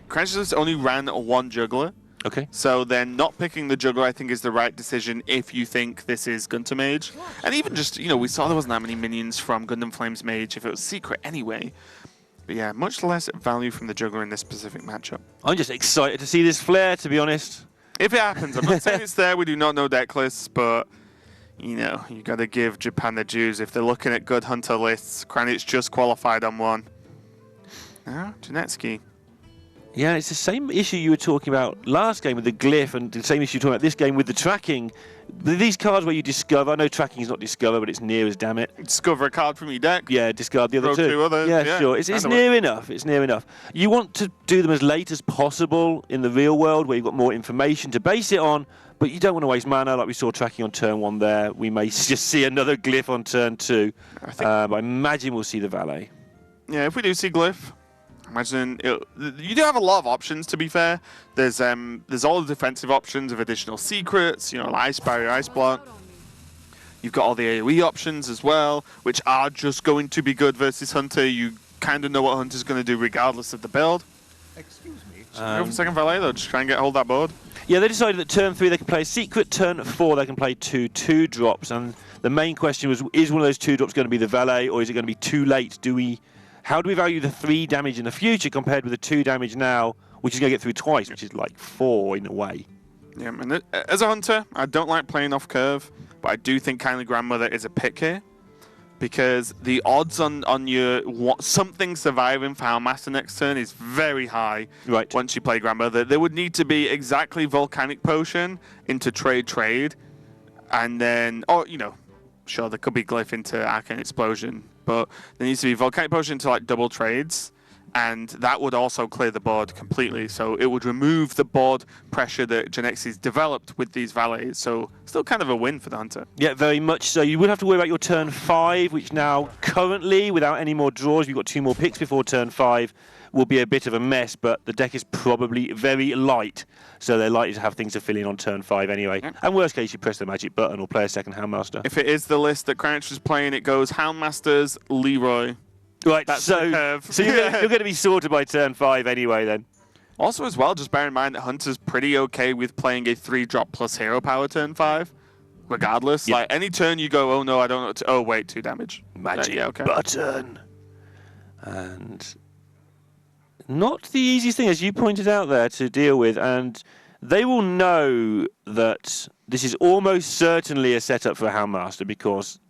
[SPEAKER 1] Kranich just only ran 1 Juggler.
[SPEAKER 2] Okay.
[SPEAKER 1] So then not picking the Juggler, I think, is the right decision if you think this is Gunter Mage. And even just, we saw there wasn't that many minions from Gundam Flames Mage if it was Secret anyway. But yeah, much less value from the Juggler in this specific matchup.
[SPEAKER 2] I'm just excited to see this Flare, to be honest.
[SPEAKER 1] If it happens, I'm not saying it's there. We do not know deck lists, but, you got to give Japan the dues. If they're looking at good Hunter lists, Kranich just qualified on one. Now, Janetsky.
[SPEAKER 2] Yeah, it's the same issue you were talking about last game with the glyph, and the same issue you're talking about this game with the tracking. These cards where you discover, I know tracking is not discover, but it's near as damn it.
[SPEAKER 1] Discover a card from your deck.
[SPEAKER 2] Yeah, discard the other
[SPEAKER 1] Throw
[SPEAKER 2] 2.
[SPEAKER 1] others.
[SPEAKER 2] Yeah, sure. It's near enough. It's near enough. You want to do them as late as possible in the real world where you've got more information to base it on, but you don't want to waste mana like we saw tracking on turn 1 there. We may just see another glyph on turn 2. But I imagine we'll see the Valet. Yeah,
[SPEAKER 1] if we do see glyph, imagine you do have a lot of options. To be fair, there's all the defensive options of additional secrets, Ice Barrier, Ice Block. You've got all the AoE options as well, which are just going to be good versus Hunter. You kind of know what Hunter's going to do regardless of the build.
[SPEAKER 3] Excuse me.
[SPEAKER 1] Go for second Valet though, just try and get hold of that board.
[SPEAKER 2] Yeah, they decided that turn 3 they can play a secret, turn 4 they can play 2 2-drops, and the main question was, is one of those 2-drops going to be the Valet, or is it going to be too late? How do we value the 3 damage in the future compared with the 2 damage now which is going to get through twice, which is like 4 in a way.
[SPEAKER 1] Yeah, and as a hunter, I don't like playing off curve, but I do think Kindly Grandmother is a pick here. Because the odds on something surviving for Houndmaster next turn is very high.
[SPEAKER 2] Right.
[SPEAKER 1] Once you play Grandmother, there would need to be exactly Volcanic Potion into trade, and then, sure, there could be Glyph into Arcane Explosion, but there needs to be Volcanic Potion into like double trades, and that would also clear the board completely. So it would remove the board pressure that Genexy's developed with these valets. So still kind of a win for the hunter.
[SPEAKER 2] Yeah, very much so. You would have to worry about your turn 5, which now currently, without any more draws, you've got 2 more picks before turn 5, will be a bit of a mess, but the deck is probably very light, so they're likely to have things to fill in on turn 5 anyway. Yep. And worst case, you press the magic button or play a second Houndmaster.
[SPEAKER 1] If it is the list that Crouch is playing, it goes Houndmasters, Leroy.
[SPEAKER 2] Right,
[SPEAKER 1] that's
[SPEAKER 2] so you're going to be sorted by turn 5 anyway then.
[SPEAKER 1] Also as well, just bear in mind that Hunter's pretty okay with playing a 3-drop plus hero power turn 5. Regardless, like any turn you go, oh no, I don't know. Oh wait, 2 damage.
[SPEAKER 2] Magic
[SPEAKER 1] okay.
[SPEAKER 2] button. And not the easiest thing, as you pointed out there, to deal with. And they will know that this is almost certainly a setup for a Houndmaster because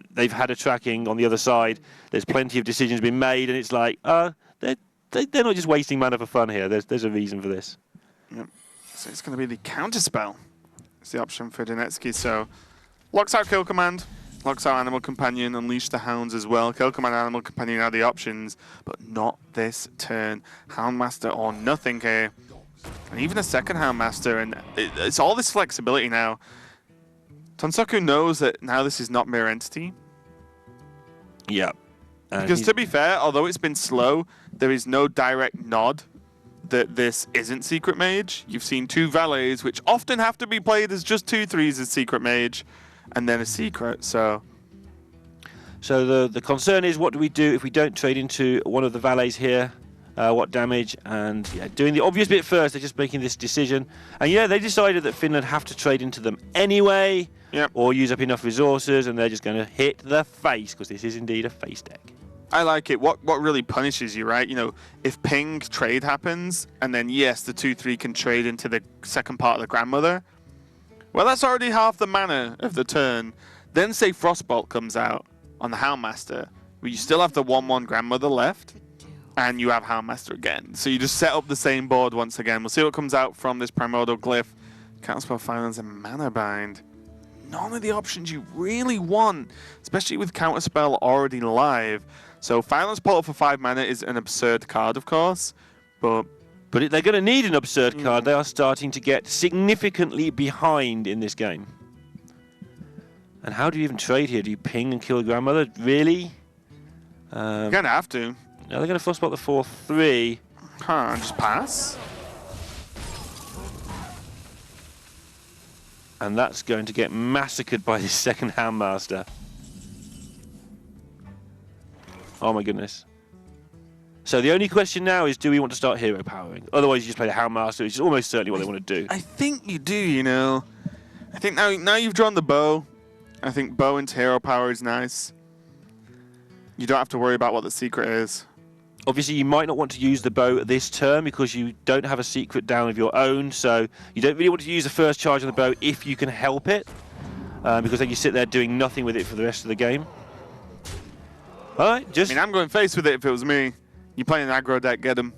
[SPEAKER 2] they've had a tracking on the other side. There's plenty of decisions been made, and it's like, they're not just wasting mana for fun here. There's a reason for this.
[SPEAKER 1] Yep. So it's going to be the counterspell. It's the option for Donetsky. So locks out Kill Command, locks out Animal Companion, Unleash the Hounds as well. Kill Command and Animal Companion are the options, but not this turn. Houndmaster or nothing here. And even a second Houndmaster, and it's all this flexibility now. Tonsoku knows that now this is not Mirror Entity.
[SPEAKER 2] Yeah.
[SPEAKER 1] Because to be fair, although it's been slow, there is no direct nod that this isn't Secret Mage. You've seen 2 valets, which often have to be played as just 2/3s as Secret Mage, and then a secret, so...
[SPEAKER 2] So the concern is, what do we do if we don't trade into one of the valets here? What damage? And doing the obvious bit first, they're just making this decision. And they decided that Finland have to trade into them anyway.
[SPEAKER 1] Yep.
[SPEAKER 2] Or use up enough resources, and they're just going to hit the face, because this is indeed a face deck.
[SPEAKER 1] I like it. What really punishes you, right? If ping trade happens, and then yes, the 2/3 can trade into the second part of the Grandmother. Well, that's already half the mana of the turn. Then say Frostbolt comes out on the Houndmaster, but you still have the 1/1 Grandmother left, and you have Houndmaster again. So you just set up the same board once again. We'll see what comes out from this Primordial Glyph. Counterspell, Finlands, and Mana Bind. None of the options you really want, especially with Counterspell already live. So Finland's Portal for 5 mana is an absurd card, of course, but
[SPEAKER 2] they're going to need an absurd card. They are starting to get significantly behind in this game. And how do you even trade here? Do you ping and kill a Grandmother? Really?
[SPEAKER 1] You're going to have to.
[SPEAKER 2] Now they're going to Frostbolt the 4/3.
[SPEAKER 1] Just pass.
[SPEAKER 2] And that's going to get massacred by this second Houndmaster. Oh my goodness. So the only question now is, do we want to start hero powering? Otherwise you just play the Houndmaster, which is almost certainly what they want to do.
[SPEAKER 1] I think you do, I think now you've drawn the bow. I think bow into hero power is nice. You don't have to worry about what the secret is.
[SPEAKER 2] Obviously, you might not want to use the bow this turn because you don't have a secret down of your own, so you don't really want to use the first charge on the bow if you can help it, because then you sit there doing nothing with it for the rest of the game. All right,
[SPEAKER 1] I'm going face with it if it was me. You play an aggro deck, get him.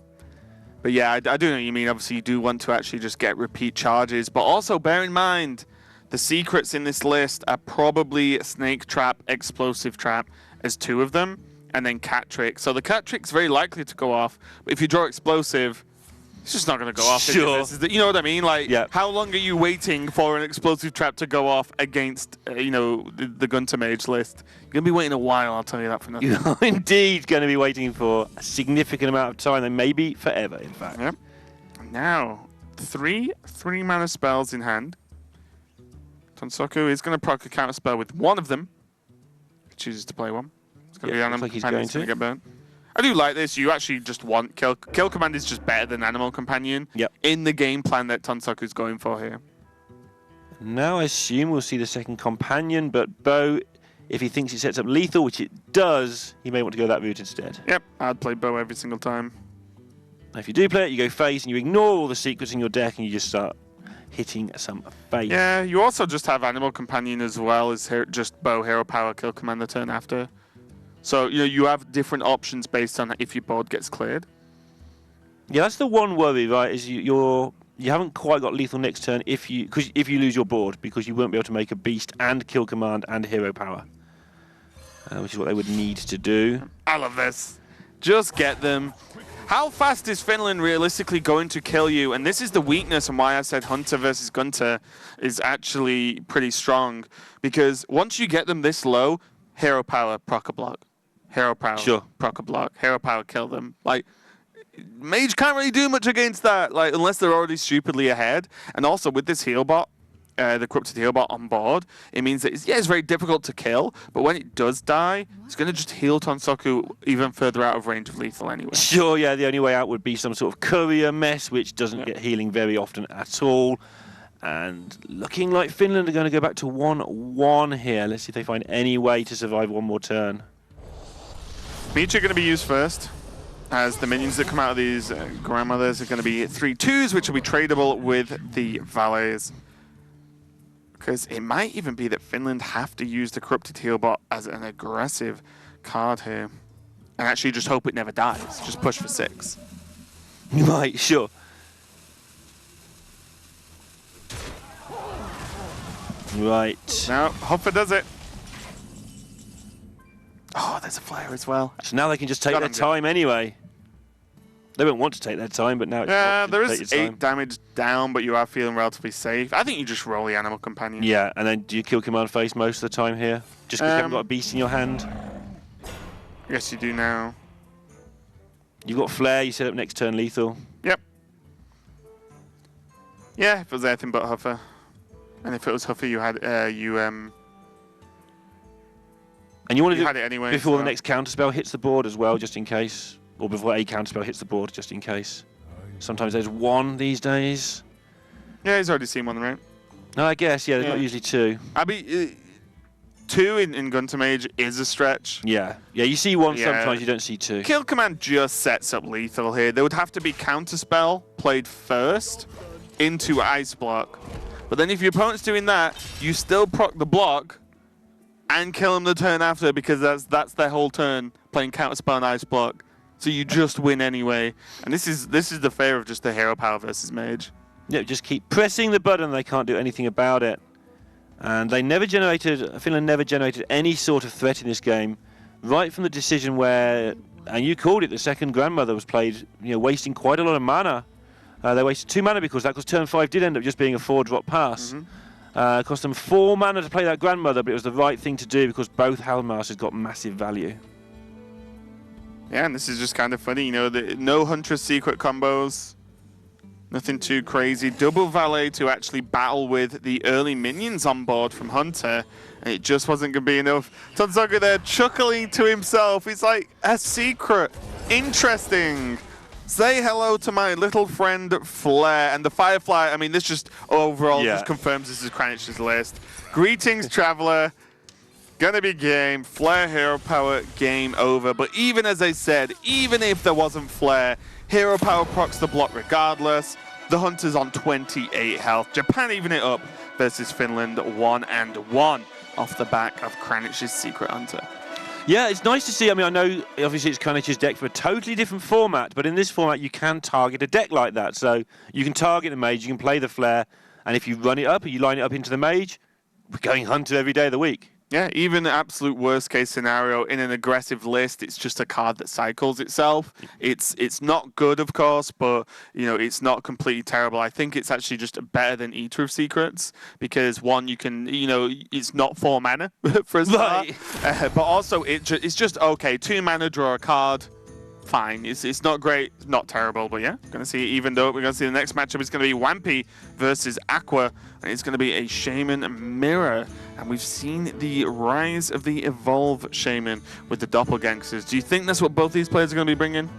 [SPEAKER 1] But yeah, I do know what you mean. Obviously, you do want to actually just get repeat charges, but also bear in mind, the secrets in this list are probably Snake Trap, Explosive Trap as 2 of them. And then Cat Trick. So the Cat Trick's very likely to go off. But if you draw Explosive, it's just not going to go off.
[SPEAKER 2] Sure.
[SPEAKER 1] You know what I mean? Like, how long are you waiting for an Explosive Trap to go off against, the Gunter Mage list? You're going to be waiting a while, I'll tell you that for nothing.
[SPEAKER 2] You're indeed going to be waiting for a significant amount of time, and maybe forever, in fact.
[SPEAKER 1] Yep. Now, 3 3-mana spells in hand. Tonsoku is going to proc a counter spell with one of them. He chooses to play one.
[SPEAKER 2] Looks like he's going to
[SPEAKER 1] get burnt. I do like this. You actually just want Kill Command is just better than Animal Companion in the game plan that Tonsoku's going for here.
[SPEAKER 2] Now I assume we'll see the second Companion, but Bow, if he thinks it sets up lethal, which it does, he may want to go that route instead.
[SPEAKER 1] Yep, I'd play Bow every single time.
[SPEAKER 2] If you do play it, you go face and you ignore all the secrets in your deck and you just start hitting some face.
[SPEAKER 1] Yeah, you also just have Animal Companion as well as just bow, hero power, kill command the turn after. So, you have different options based on if your board gets cleared.
[SPEAKER 2] Yeah, that's the one worry, right? Is you haven't quite got lethal next turn if you lose your board, because you won't be able to make a beast and kill command and hero power, which is what they would need to do.
[SPEAKER 1] I love this. Just get them. How fast is Finland realistically going to kill you? And this is the weakness and why I said Hunter versus Gunter is actually pretty strong. Because once you get them this low, hero power, proc a block. Hero power,
[SPEAKER 2] sure.
[SPEAKER 1] Proc a block. Hero power, kill them. Like, Mage can't really do much against that, like, unless they're already stupidly ahead. And also with this heal bot, the corrupted heal bot on board, it means that it's very difficult to kill, but when it does die, it's going to just heal Tonsoku even further out of range of lethal anyway.
[SPEAKER 2] Sure, yeah, the only way out would be some sort of courier mess, which doesn't get healing very often at all. And looking like Finland are going to go back to 1-1 here. Let's see if they find any way to survive one more turn.
[SPEAKER 1] Mage are going to be used first, as the minions that come out of these grandmothers are going to be 3/2s, which will be tradable with the valets. Because it might even be that Finland have to use the corrupted heal bot as an aggressive card here. And actually just hope it never dies. Just push for 6.
[SPEAKER 2] Right, sure. Right.
[SPEAKER 1] Now, Hoffa does it. Oh, there's a flare as well.
[SPEAKER 2] So now they can just take their time anyway. They won't want to take their time, but now it's
[SPEAKER 1] there is 8 damage down, but you are feeling relatively safe. I think you just roll the Animal Companion.
[SPEAKER 2] Yeah, and then do you kill command face most of the time here? Just because you haven't got a beast in your hand?
[SPEAKER 1] Yes, you do now.
[SPEAKER 2] You've got flare, you set up next turn lethal.
[SPEAKER 1] Yep. Yeah, if it was anything but Huffer. And if it was Huffer, you had,
[SPEAKER 2] And you want to do
[SPEAKER 1] had it anyway,
[SPEAKER 2] before the next counterspell hits the board as well, just in case. Or before a counterspell hits the board, just in case. Sometimes there's 1 these days.
[SPEAKER 1] Yeah, he's already seen 1, right?
[SPEAKER 2] No, I guess, yeah, there's not usually 2.
[SPEAKER 1] I mean, 2 in Gunter Mage is a stretch.
[SPEAKER 2] Yeah, you see 1 sometimes, you don't see 2.
[SPEAKER 1] Kill command just sets up lethal here. There would have to be counterspell played first into ice block. But then if your opponent's doing that, you still proc the block and kill him the turn after, because that's their whole turn, playing counterspell and ice block. So you just win anyway. And this is the fear of just the hero power versus Mage.
[SPEAKER 2] Yeah, just keep pressing the button, they can't do anything about it. And Finland never generated any sort of threat in this game, right from the decision where, and you called it, the second grandmother was played, wasting quite a lot of mana. They wasted 2 mana because turn 5 did end up just being a 4-drop pass. It cost them 4 mana to play that grandmother, but it was the right thing to do because both Hellmasters got massive value.
[SPEAKER 1] Yeah, and this is just kind of funny, no Huntress secret combos. Nothing too crazy. Double Valet to actually battle with the early minions on board from Hunter. And it just wasn't going to be enough. Tonsoku there chuckling to himself. He's like, a secret. Interesting. Say hello to my little friend Flare. And the Firefly, I mean, this just overall just confirms this is Kranich list. Greetings, Traveler. Gonna be game. Flare hero power, game over. But even as I said, even if there wasn't Flare, hero power procs the block regardless. The Hunter's on 28 health. Japan even it up versus Finland 1-1 off the back of Kranich's Secret Hunter.
[SPEAKER 2] Yeah, it's nice to see. I mean, I know obviously it's Kranich's deck for a totally different format, but in this format you can target a deck like that. So you can target the Mage, you can play the Flare, and if you run it up or you line it up into the Mage, we're going Hunter every day of the week.
[SPEAKER 1] Yeah, even the absolute worst case scenario in an aggressive list, it's just a card that cycles itself. It's not good, of course, but it's not completely terrible. I think it's actually just better than Eater of Secrets because one, you can it's not 4 mana for a start, but also it's just okay. 2 mana, draw a card. Fine. It's not great, not terrible, but yeah, going to see, even though we're going to see the next matchup is going to be Wampy versus Aqua, and it's going to be a Shaman mirror, and we've seen the rise of the Evolve Shaman with the Doppelgangsters. Do you think that's what both these players are going to be bringing?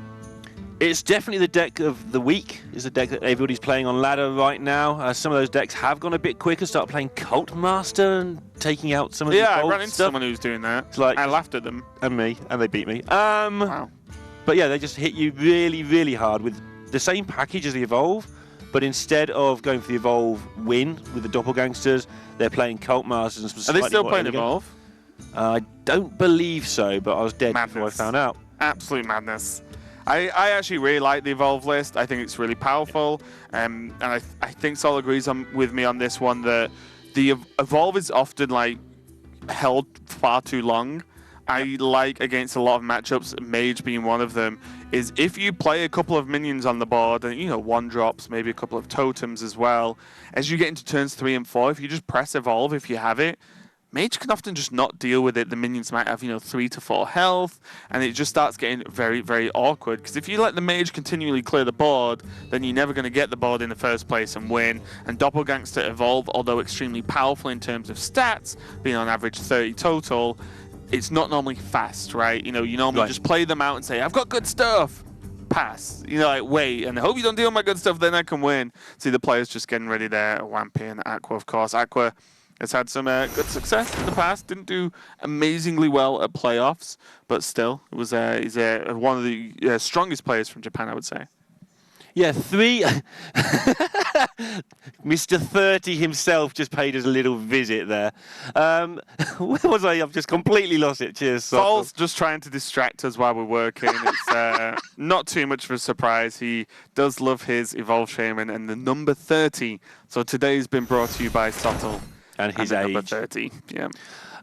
[SPEAKER 2] It's definitely the deck of the week. It's the deck that everybody's playing on ladder right now. Some of those decks have gone a bit quicker, start playing Cult Master and taking out some of the
[SPEAKER 1] I ran into someone who's doing that.
[SPEAKER 2] It's like,
[SPEAKER 1] I laughed at them.
[SPEAKER 2] And me, and they beat me.
[SPEAKER 1] Wow.
[SPEAKER 2] But yeah, they just hit you really, really hard with the same package as the Evolve, but instead of going for the Evolve win with the Doppelgangsters, they're playing Cult Masters. And
[SPEAKER 1] Are they still playing Evolve?
[SPEAKER 2] I don't believe so, but I was dead before I found out.
[SPEAKER 1] Absolute madness. I actually really like the Evolve list. I think it's really powerful. And I think Sol agrees with me on this one that the Evolve is often like held far too long. I like against a lot of matchups, Mage being one of them, is if you play a couple of minions on the board and, you know, 1-drops, maybe a couple of totems as well, as you get into turns 3 and 4, if you just press Evolve, if you have it, Mage can often just not deal with it. The minions might have, 3 to 4 health, and it just starts getting very, very awkward. Because if you let the Mage continually clear the board, then you're never going to get the board in the first place and win. And Doppelgangster Evolve, although extremely powerful in terms of stats, being on average 30 total, it's not normally fast, right? You normally just play them out and say, I've got good stuff. Pass. Like, wait, and I hope you don't deal with my good stuff, then I can win. See the players just getting ready there. Wampy and Aqua, of course. Aqua has had some good success in the past. Didn't do amazingly well at playoffs, but still, it was he's one of the strongest players from Japan, I would say.
[SPEAKER 2] Yeah, 3. Mr. 30 himself just paid us a little visit there. Where was I? I've just completely lost it. Cheers,
[SPEAKER 1] Sol's just trying to distract us while we're working. It's not too much of a surprise. He does love his Evolve Shaman and the number 30. So today's been brought to you by Sottle.
[SPEAKER 2] And his age.
[SPEAKER 1] Number 30, yeah.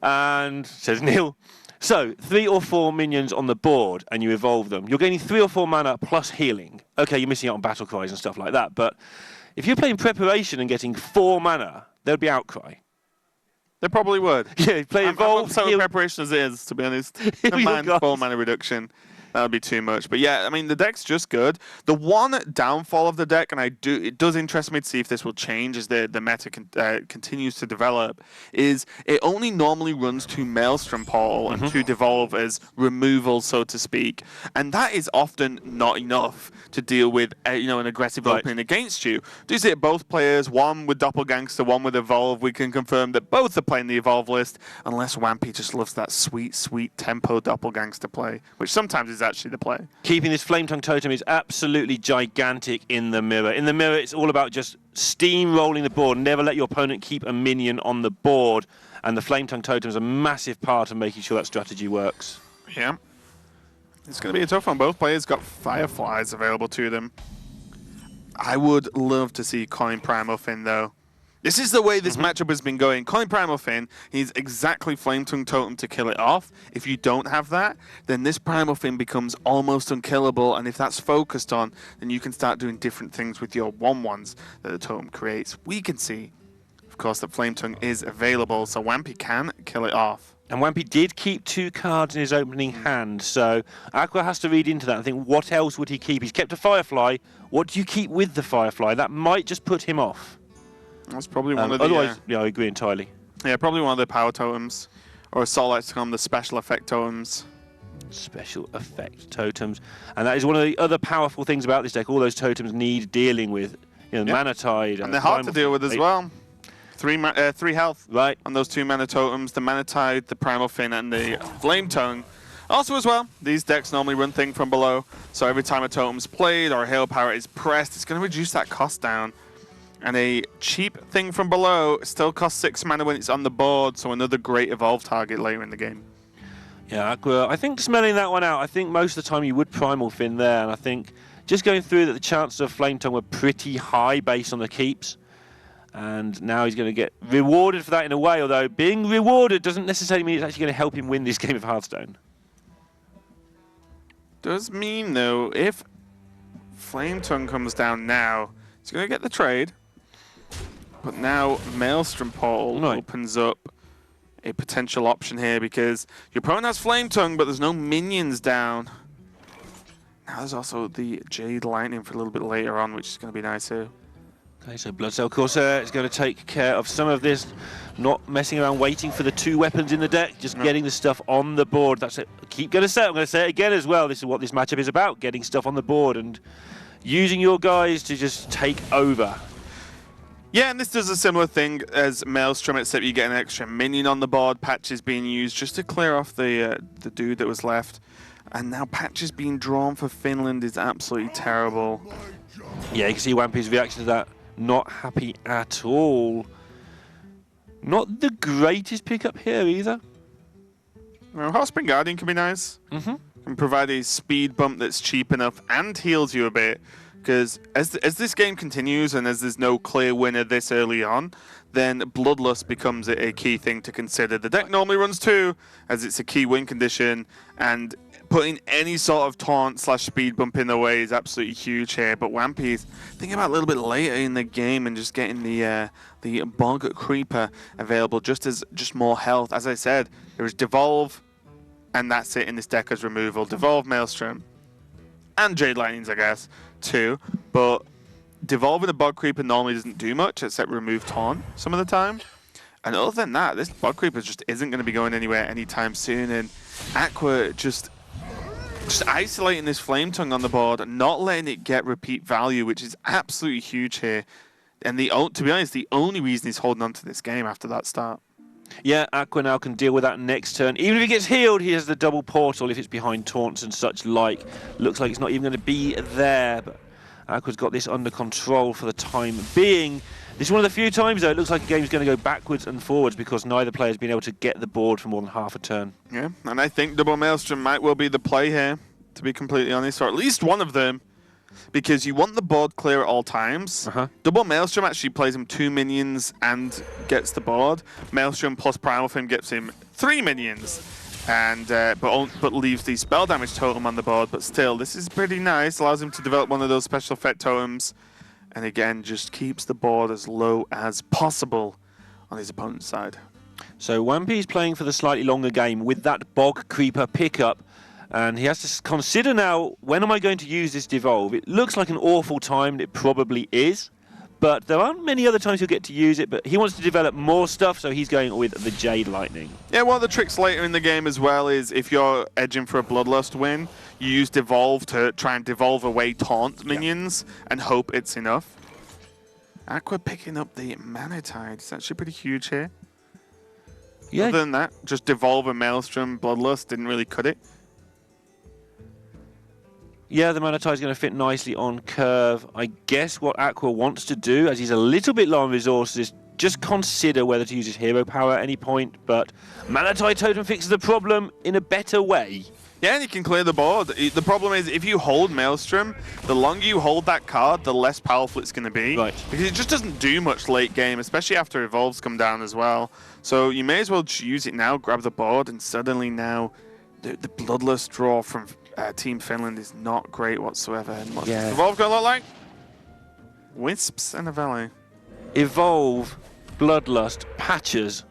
[SPEAKER 2] And, says Neil, so 3 or 4 minions on the board and you evolve them. You're gaining 3 or 4 mana plus healing. Okay, you're missing out on battle cries and stuff like that, but if you're playing preparation and getting 4 mana, there'd be outcry.
[SPEAKER 1] They probably would.
[SPEAKER 2] Yeah, play evolve.
[SPEAKER 1] I'm so preparation as it is, to be honest. The 4 mana reduction. That would be too much. But yeah, I mean, the deck's just good. The one downfall of the deck, and it does interest me to see if this will change as the meta continues to develop, is it only normally runs 2 Maelstrom Portal and 2 Devolve as removal, so to speak. And that is often not enough to deal with an aggressive opening against you. Do you see it both players, one with Doppelgangster, one with Evolve? We can confirm that both are playing the Evolve list, unless Wampy just loves that sweet, sweet tempo Doppelgangster play, which sometimes is actually the play.
[SPEAKER 2] Keeping this Flametongue totem is absolutely gigantic in the mirror. In the mirror, it's all about just steamrolling the board. Never let your opponent keep a minion on the board. And the Flametongue totem is a massive part of making sure that strategy works.
[SPEAKER 1] Yeah. It's going to be a tough one. Both players got Fireflies available to them. I would love to see Colin Primal Finn, though. This is the way this matchup has been going. Colin Primal Finn, he's exactly Flametongue Totem to kill it off. If you don't have that, then this Primal Finn becomes almost unkillable, and if that's focused on, then you can start doing different things with your 1/1s that the Totem creates. We can see, of course, that Flametongue is available, so Wampy can kill it off.
[SPEAKER 2] And Wampy did keep 2 cards in his opening hand, so Aqua has to read into that and think, what else would he keep? He's kept a Firefly. What do you keep with the Firefly? That might just put him off.
[SPEAKER 1] That's probably one of the...
[SPEAKER 2] Otherwise, yeah, I agree entirely.
[SPEAKER 1] Yeah, probably one of the power totems. Or as Sol likes to call them, the special effect totems.
[SPEAKER 2] Special effect totems. And that is one of the other powerful things about this deck. All those totems need dealing with. Mana Tide.
[SPEAKER 1] And they're hard to deal with as well. 3 health on those 2 Mana Totems. The Mana Tide, the Primal Fin, and the Flametongue. Also as well, these decks normally run Thing from Below. So every time a totem's played or a Hail Power is pressed, it's going to reduce that cost down. And a cheap Thing from Below still costs 6 mana when it's on the board, so another great Evolve target later in the game.
[SPEAKER 2] Yeah, Aqua, I think smelling that one out, I think most of the time you would Primal Fin there, and I think just going through that the chances of Flametongue were pretty high based on the keeps. And now he's going to get rewarded for that in a way, although being rewarded doesn't necessarily mean it's actually going to help him win this game of Hearthstone.
[SPEAKER 1] Does mean, though, if Flametongue comes down now, he's going to get the trade. But now Maelstrom Portal opens up a potential option here because your opponent has Flametongue, but there's no minions down. Now there's also the Jade Lightning for a little bit later on, which is going to be nice too.
[SPEAKER 2] Okay, so Blood Cell Corsair is going to take care of some of this, not messing around waiting for the 2 weapons in the deck, just getting the stuff on the board. That's it. I'm going to say it again as well. This is what this matchup is about, getting stuff on the board and using your guys to just take over.
[SPEAKER 1] Yeah, and this does a similar thing as Maelstrom, except you get an extra minion on the board. Patches being used just to clear off the dude that was left. And now Patches being drawn for Finland is absolutely terrible.
[SPEAKER 2] Yeah, you can see Wampy's reaction to that. Not happy at all. Not the greatest pickup here either.
[SPEAKER 1] Well, Hearthstone Guardian can be nice. Can provide a speed bump that's cheap enough and heals you a bit. Because as this game continues and as there's no clear winner this early on, then Bloodlust becomes a key thing to consider. The deck normally runs 2, as it's a key win condition, and putting any sort of taunt / speed bump in the way is absolutely huge here. But Wampy's thinking about a little bit later in the game and just getting the Bog Creeper available just more health. As I said, there is Devolve, and that's it in this deck as removal. Devolve, Maelstrom, and Jade Lightnings, I guess, too. But Devolving a Bog Creeper normally doesn't do much except remove taunt some of the time. And other than that, this Bog Creeper just isn't going to be going anywhere anytime soon. And Aqua just isolating this Flame Tongue on the board and not letting it get repeat value, which is absolutely huge here. And to be honest, the only reason he's holding on to this game after that start.
[SPEAKER 2] Yeah, Aqua now can deal with that next turn. Even if he gets healed, he has the double portal if it's behind taunts and such like. Looks like it's not even going to be there, but Aqua's got this under control for the time being. This is one of the few times, though, it looks like the game's going to go backwards and forwards because neither player's been able to get the board for more than half a turn.
[SPEAKER 1] Yeah, and I think Double Maelstrom might well be the play here, to be completely honest, or at least one of them. Because you want the board clear at all times. Double Maelstrom actually plays him 2 minions and gets the board. Maelstrom plus Primal Flame gets him 3 minions, and but leaves the spell damage totem on the board. But still, this is pretty nice. Allows him to develop one of those special effect totems, and again, just keeps the board as low as possible on his opponent's side.
[SPEAKER 2] So Wampy's playing for the slightly longer game with that Bog Creeper pickup. And he has to consider now, when am I going to use this Devolve? It looks like an awful time, and it probably is. But there aren't many other times he'll get to use it, but he wants to develop more stuff, so he's going with the Jade Lightning.
[SPEAKER 1] Yeah, one of the tricks later in the game as well is if you're edging for a Bloodlust win, you use Devolve to try and devolve away taunt minions and hope it's enough. Aqua picking up the Mana Tide. It's actually pretty huge here.
[SPEAKER 2] Yeah.
[SPEAKER 1] Other than that, just Devolve and Maelstrom, Bloodlust didn't really cut it.
[SPEAKER 2] Yeah, the Mana Tide is going to fit nicely on curve. I guess what Aqua wants to do, as he's a little bit low on resources, just consider whether to use his hero power at any point. But Mana Tide Totem fixes the problem in a better way.
[SPEAKER 1] Yeah, and you can clear the board. The problem is if you hold Maelstrom, the longer you hold that card, the less powerful it's going to be.
[SPEAKER 2] Right.
[SPEAKER 1] Because it just doesn't do much late game, especially after Evolves come down as well. So you may as well just use it now, grab the board, and suddenly now the Bloodlust draw from Team Finland is not great whatsoever. And what's
[SPEAKER 2] Yeah.
[SPEAKER 1] Evolve going to look like? Wisps and a Valet.
[SPEAKER 2] Evolve, Bloodlust, Patches,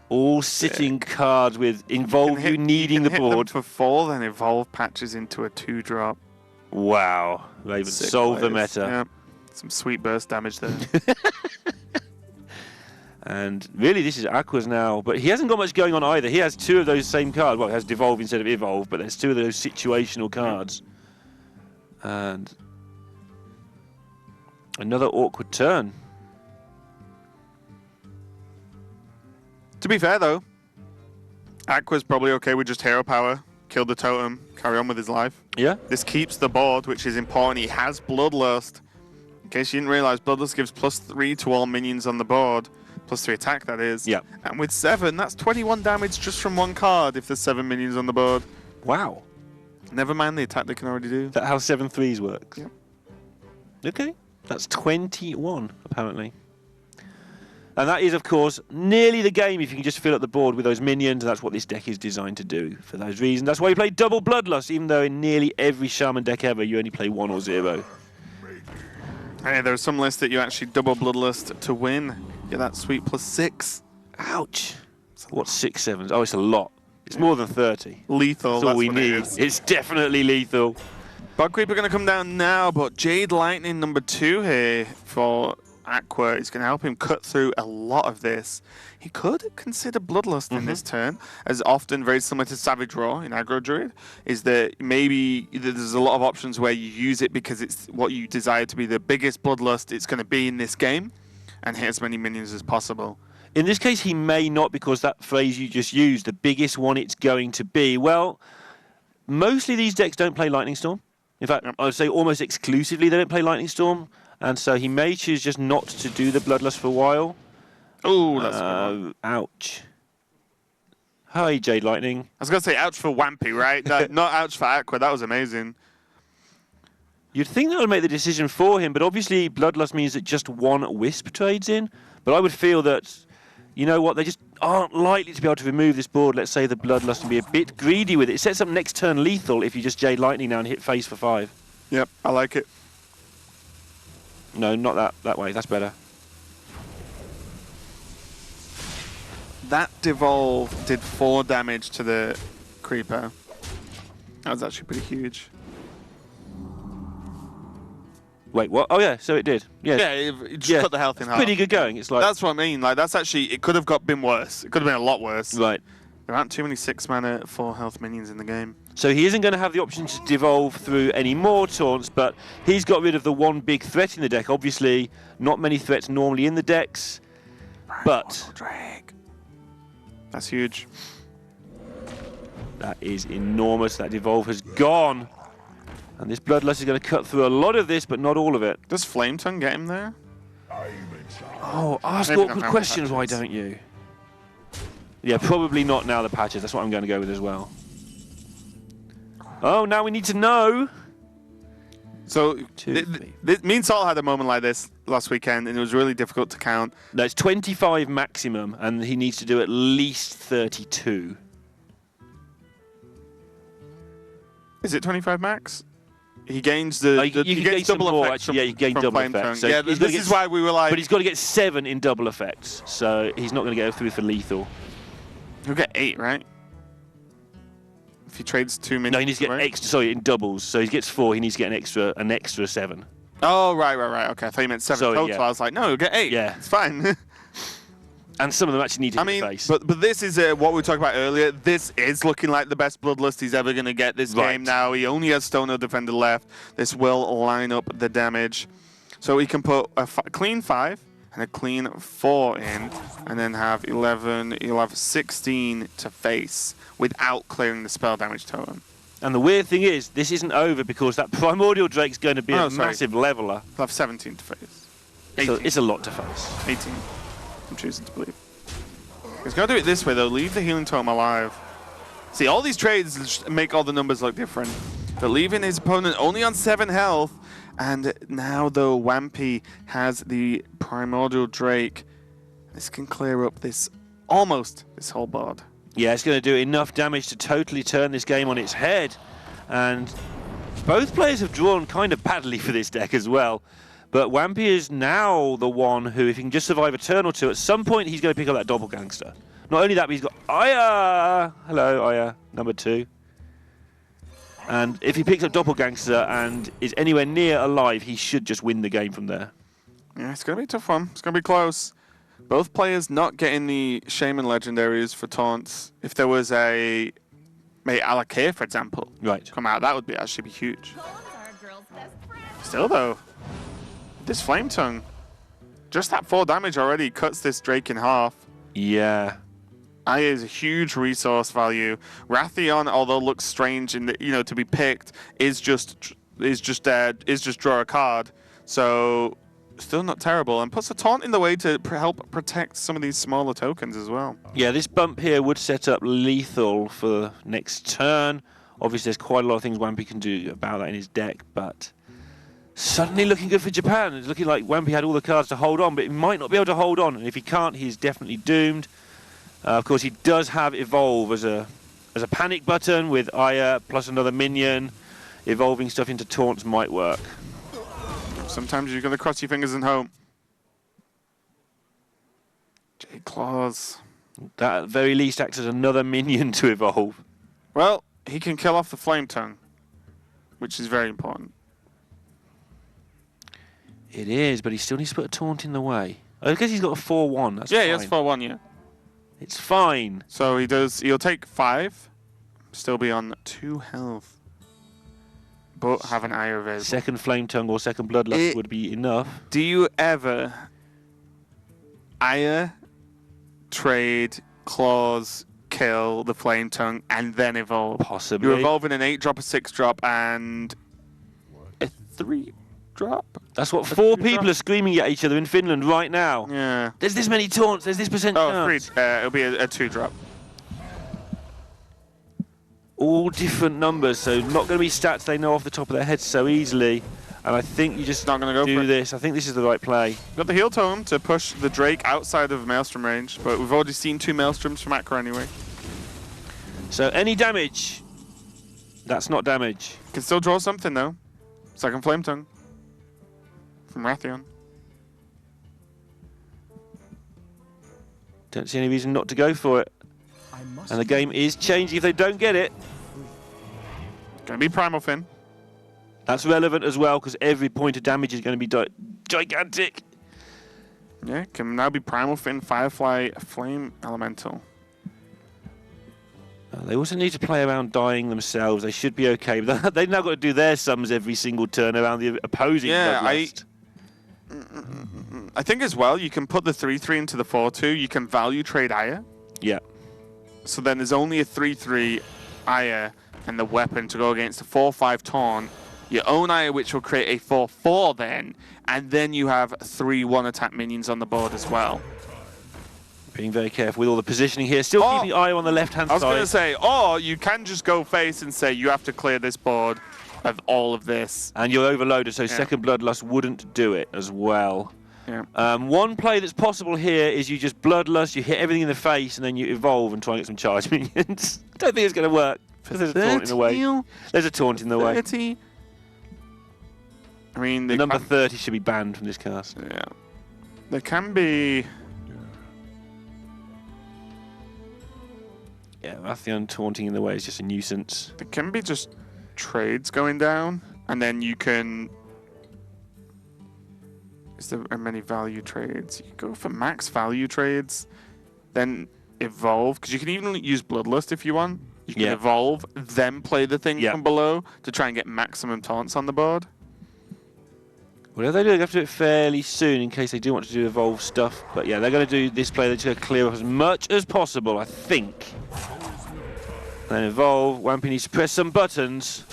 [SPEAKER 2] all sitting cards with Involve you needing the board.
[SPEAKER 1] For 4, then Evolve Patches into a 2-drop.
[SPEAKER 2] Wow, they've solved the meta.
[SPEAKER 1] Yeah. Some sweet burst damage there.
[SPEAKER 2] And really, this is Aqua's now, but he hasn't got much going on either. He has 2 of those same cards. Well, he has Devolve instead of Evolve, but there's 2 of those situational cards. And another awkward turn.
[SPEAKER 1] To be fair, though, Aqua's probably okay with just hero power, kill the totem, carry on with his life.
[SPEAKER 2] Yeah.
[SPEAKER 1] This keeps the board, which is important. He has Bloodlust. In case you didn't realize, Bloodlust gives +3 to all minions on the board. +3 attack, that is.
[SPEAKER 2] Yeah.
[SPEAKER 1] And with 7, that's 21 damage just from 1 card if there's 7 minions on the board.
[SPEAKER 2] Wow.
[SPEAKER 1] Never mind the attack they can already do.
[SPEAKER 2] Is that how 7/3s works?
[SPEAKER 1] Yep.
[SPEAKER 2] Okay. That's 21, apparently. And that is, of course, nearly the game if you can just fill up the board with those minions. And that's what this deck is designed to do for those reasons. That's why you play double Bloodlust, even though in nearly every Shaman deck ever, you only play 1 or 0.
[SPEAKER 1] Hey, there are some lists that you actually double Bloodlust to win. Get that sweet +6.
[SPEAKER 2] Ouch. What's 6 7s? Oh, it's a lot. It's more than 30.
[SPEAKER 1] Lethal,
[SPEAKER 2] That's all we
[SPEAKER 1] what it
[SPEAKER 2] need.
[SPEAKER 1] is.
[SPEAKER 2] It's definitely lethal.
[SPEAKER 1] Bug Creeper going to come down now, but Jade Lightning number 2 here for Aqua is going to help him cut through a lot of this. He could consider Bloodlust in this turn, as often very similar to Savage Roar in Aggro Druid, is that maybe there's a lot of options where you use it because it's what you desire to be the biggest Bloodlust it's going to be in this game, and hit as many minions as possible.
[SPEAKER 2] In this case, he may not, because that phrase you just used, the biggest one it's going to be. Well, mostly these decks don't play Lightning Storm. In fact, I would say almost exclusively they don't play Lightning Storm, and so he may choose just not to do the Bloodlust for a while.
[SPEAKER 1] Oh, that's a good one.
[SPEAKER 2] Ouch. Hi, Jade Lightning.
[SPEAKER 1] I was going to say ouch for Wampy, right? No, not ouch for Aqua. That was amazing.
[SPEAKER 2] You'd think that would make the decision for him, but obviously Bloodlust means that just one Wisp trades in. But I would feel that, you know what, they just aren't likely to be able to remove this board. Let's say the Bloodlust and be a bit greedy with it. It sets up next turn lethal if you just Jade Lightning now and hit face for 5.
[SPEAKER 1] Yep, I like it.
[SPEAKER 2] No, not that way. That's better.
[SPEAKER 1] That Devolve did 4 damage to the Creeper. That was actually pretty huge.
[SPEAKER 2] Wait, what? Oh yeah, so it did. Yeah,
[SPEAKER 1] it just cut the health in half.
[SPEAKER 2] Pretty good going. It's like
[SPEAKER 1] that's what I mean. Like that's actually it could have been worse. It could have been a lot worse.
[SPEAKER 2] Right.
[SPEAKER 1] There aren't too many 6 mana 4 health minions in the game.
[SPEAKER 2] So he isn't going to have the option to devolve through any more taunts, but he's got rid of the one big threat in the deck. Obviously, not many threats normally in the decks, but
[SPEAKER 1] Drake. That's huge.
[SPEAKER 2] That is enormous. That devolve has gone. And this Bloodlust is going to cut through a lot of this, but not all of it.
[SPEAKER 1] Does Flame Tongue get him there?
[SPEAKER 2] Oh, ask
[SPEAKER 1] Maybe
[SPEAKER 2] awkward questions, why don't you? Yeah, probably not now the patches. That's what I'm going to go with as well. Oh, now we need to know.
[SPEAKER 1] So, me and Salt had a moment like this last weekend, and it was really difficult to count.
[SPEAKER 2] No, it's 25 maximum, and he needs to do at least 32.
[SPEAKER 1] Is it 25 max? He gains the
[SPEAKER 2] you
[SPEAKER 1] he
[SPEAKER 2] gain
[SPEAKER 1] gains double
[SPEAKER 2] more,
[SPEAKER 1] effects.
[SPEAKER 2] actually. Yeah, you gain double effects. So
[SPEAKER 1] yeah, this is why we were like.
[SPEAKER 2] But he's got to get 7 in double effects, so he's not going to go through for lethal.
[SPEAKER 1] He'll get 8, right? If he trades 2 minions.
[SPEAKER 2] No, he needs to get extra. Sorry, in doubles. So he gets 4. He needs to get an extra 7.
[SPEAKER 1] Oh right. Okay, I thought you meant 7 total.
[SPEAKER 2] Yeah.
[SPEAKER 1] I was like, no, he'll get 8.
[SPEAKER 2] Yeah,
[SPEAKER 1] it's fine.
[SPEAKER 2] And some of them actually need to hit the face.
[SPEAKER 1] But this is what we were talking about earlier. This is looking like the best Bloodlust he's ever going to get this game now. He only has Stoner Defender left. This will line up the damage. So he can put a clean 5 and a clean 4 in, and then have 11, he'll have 16 to face without clearing the spell damage totem.
[SPEAKER 2] And the weird thing is, this isn't over because that Primordial Drake's going to be a massive leveler.
[SPEAKER 1] He'll have 17 to face.
[SPEAKER 2] It's a lot to face.
[SPEAKER 1] 18. I'm choosing to believe. He's going to do it this way, though. Leave the healing totem alive. See, all these trades make all the numbers look different. But leaving his opponent only on 7 health. And now, though, Wampy has the Primordial Drake. This can clear up this whole board.
[SPEAKER 2] Yeah, it's going to do enough damage to totally turn this game on its head. And both players have drawn kind of badly for this deck as well. But Wampy is now the one who, if he can just survive a turn or two, at some point he's going to pick up that Doppelgangster. Not only that, but he's got Aya! Hello, Aya, number 2. And if he picks up Doppelgangster and is anywhere near alive, he should just win the game from there.
[SPEAKER 1] Yeah, it's going to be a tough one. It's going to be close. Both players not getting the Shaman legendaries for taunts. If there was a Alakir, for example, come out, that would actually be huge. Still, though, this Flame Tongue, just that 4 damage already cuts this Drake in half.
[SPEAKER 2] Yeah.
[SPEAKER 1] Aya is a huge resource value. Rathion, although looks strange in the, to be picked, is just draw a card. So still not terrible, and puts a taunt in the way to help protect some of these smaller tokens as well.
[SPEAKER 2] Yeah, this bump here would set up lethal for next turn. Obviously, there's quite a lot of things Wampy can do about that in his deck, but suddenly looking good for Japan. It's looking like Wampy had all the cards to hold on, but he might not be able to hold on. And if he can't, he's definitely doomed. Of course, he does have Evolve as a panic button with Aya plus another minion. Evolving stuff into taunts might work.
[SPEAKER 1] Sometimes you're going to cross your fingers and hope. Jade Claws.
[SPEAKER 2] That at very least acts as another minion to evolve.
[SPEAKER 1] Well, he can kill off the Flame Tongue, which is very important.
[SPEAKER 2] It is, but he still needs to put a taunt in the way. I guess he's got a 4-1. That's
[SPEAKER 1] fine.
[SPEAKER 2] He
[SPEAKER 1] has 4-1, yeah.
[SPEAKER 2] It's fine.
[SPEAKER 1] So he'll take 5, still be on 2 health, but have an Aya available.
[SPEAKER 2] Second Flame Tongue or second Bloodlust would be enough.
[SPEAKER 1] Do you ever Aya, trade, claws, kill the Flame Tongue, and then evolve?
[SPEAKER 2] Possibly.
[SPEAKER 1] You evolve in an 8-drop, a 6-drop, and 3-drop.
[SPEAKER 2] That's what 4 people are screaming at each other in Finland right now.
[SPEAKER 1] Yeah.
[SPEAKER 2] There's this many taunts. There's this percent chance.
[SPEAKER 1] 3. It'll be a 2-drop.
[SPEAKER 2] All different numbers, so not going to be stats they know off the top of their heads so easily. And I think you just
[SPEAKER 1] not going to go
[SPEAKER 2] do
[SPEAKER 1] for
[SPEAKER 2] this. I think this is the right play.
[SPEAKER 1] Got the heal tome to push the Drake outside of Maelstrom range, but we've already seen 2 Maelstroms from Akra anyway.
[SPEAKER 2] So any damage, that's not damage.
[SPEAKER 1] Can still draw something though. Second Flame Tongue from Rathion.
[SPEAKER 2] Don't see any reason not to go for it. And the game is changing if they don't get it.
[SPEAKER 1] Gonna be Primal Fin.
[SPEAKER 2] That's relevant as well because every point of damage is going to be gigantic.
[SPEAKER 1] Yeah, can now be Primal Fin, Firefly, Flame Elemental.
[SPEAKER 2] They also need to play around dying themselves. They should be okay. But they've now got to do their sums every single turn around the opposing.
[SPEAKER 1] Yeah, I think as well, you can put the 3-3 into the 4-2. You can value trade Aya.
[SPEAKER 2] Yeah.
[SPEAKER 1] So then there's only a 3-3 Aya and the weapon to go against a 4-5 taunt. Your own Aya, which will create a 4-4 then, and then you have 3-1 attack minions on the board as well.
[SPEAKER 2] Being very careful with all the positioning here. Still keeping the Aya on the left-hand side.
[SPEAKER 1] I was going to say, or you can just go face and say you have to clear this board of all of this.
[SPEAKER 2] And you're overloaded, so second Bloodlust wouldn't do it as well.
[SPEAKER 1] Yeah.
[SPEAKER 2] One play that's possible here is you just Bloodlust, you hit everything in the face, and then you evolve and try and get some charge minions. I don't think it's going to work. There's a taunt in the way. There's a taunt in the way.
[SPEAKER 1] 30. I mean,
[SPEAKER 2] the number 30 should be banned from this cast.
[SPEAKER 1] Yeah. There can be...
[SPEAKER 2] Yeah, Rathion taunting in the way is just a nuisance.
[SPEAKER 1] There can be just trades going down, and then you can... Is there many value trades? You go for max value trades, then evolve, because you can even use Bloodlust if you want. You can evolve, then play the thing from below to try and get maximum taunts on the board.
[SPEAKER 2] Well, if they do, they have to do it fairly soon in case they do want to do evolve stuff. But yeah, they're going to do this play. They're just going to clear up as much as possible, I think. And then evolve. Wampy needs to press some buttons.